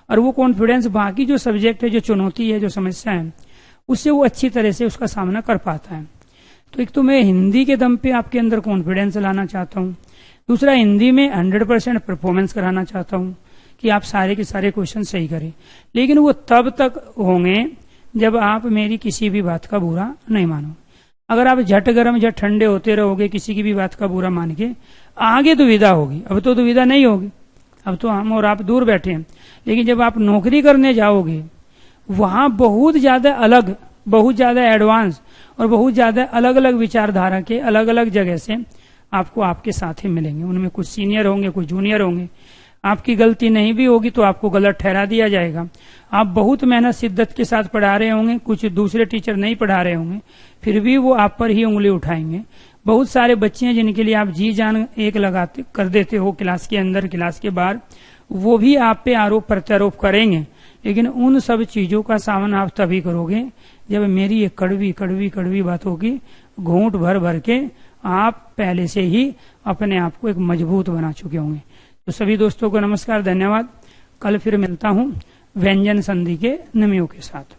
और वो कॉन्फिडेंस बाकी जो सब्जेक्ट है, जो चुनौती है, जो समस्या है, उससे वो अच्छी तरह से उसका सामना कर पाता है। तो एक तो मैं हिंदी के दम पे आपके अंदर कॉन्फिडेंस लाना चाहता हूँ, दूसरा हिंदी में 100% परफॉर्मेंस कराना चाहता हूँ कि आप सारे के सारे क्वेश्चन सही करें। लेकिन वो तब तक होंगे जब आप मेरी किसी भी बात का बुरा नहीं मानो। अगर आप झट गर्म झट ठंडे होते रहोगे, किसी की भी बात का बुरा मान के, आगे दुविधा होगी। अब तो दुविधा नहीं होगी, अब तो हम और आप दूर बैठे हैं। लेकिन जब आप नौकरी करने जाओगे, वहां बहुत ज्यादा अलग, बहुत ज्यादा एडवांस और बहुत ज्यादा अलग अलग विचारधारा के अलग अलग जगह से आपको आपके साथी मिलेंगे। उनमें कुछ सीनियर होंगे, कुछ जूनियर होंगे। आपकी गलती नहीं भी होगी तो आपको गलत ठहरा दिया जाएगा। आप बहुत मेहनत शिद्दत के साथ पढ़ा रहे होंगे, कुछ दूसरे टीचर नहीं पढ़ा रहे होंगे, फिर भी वो आप पर ही उंगली उठाएंगे। बहुत सारे बच्चे हैं जिनके लिए आप जी जान एक लगाते कर देते हो क्लास के अंदर, क्लास के बाहर, वो भी आप पे आरोप प्रत्यारोप करेंगे। लेकिन उन सब चीजों का सामना आप तभी करोगे जब मेरी एक कड़वी कड़वी कड़वी बातों की घूंट भर भर के आप पहले से ही अपने आप को एक मजबूत बना चुके होंगे। तो सभी दोस्तों को नमस्कार, धन्यवाद। कल फिर मिलता हूं व्यंजन संधि के नियमों के साथ।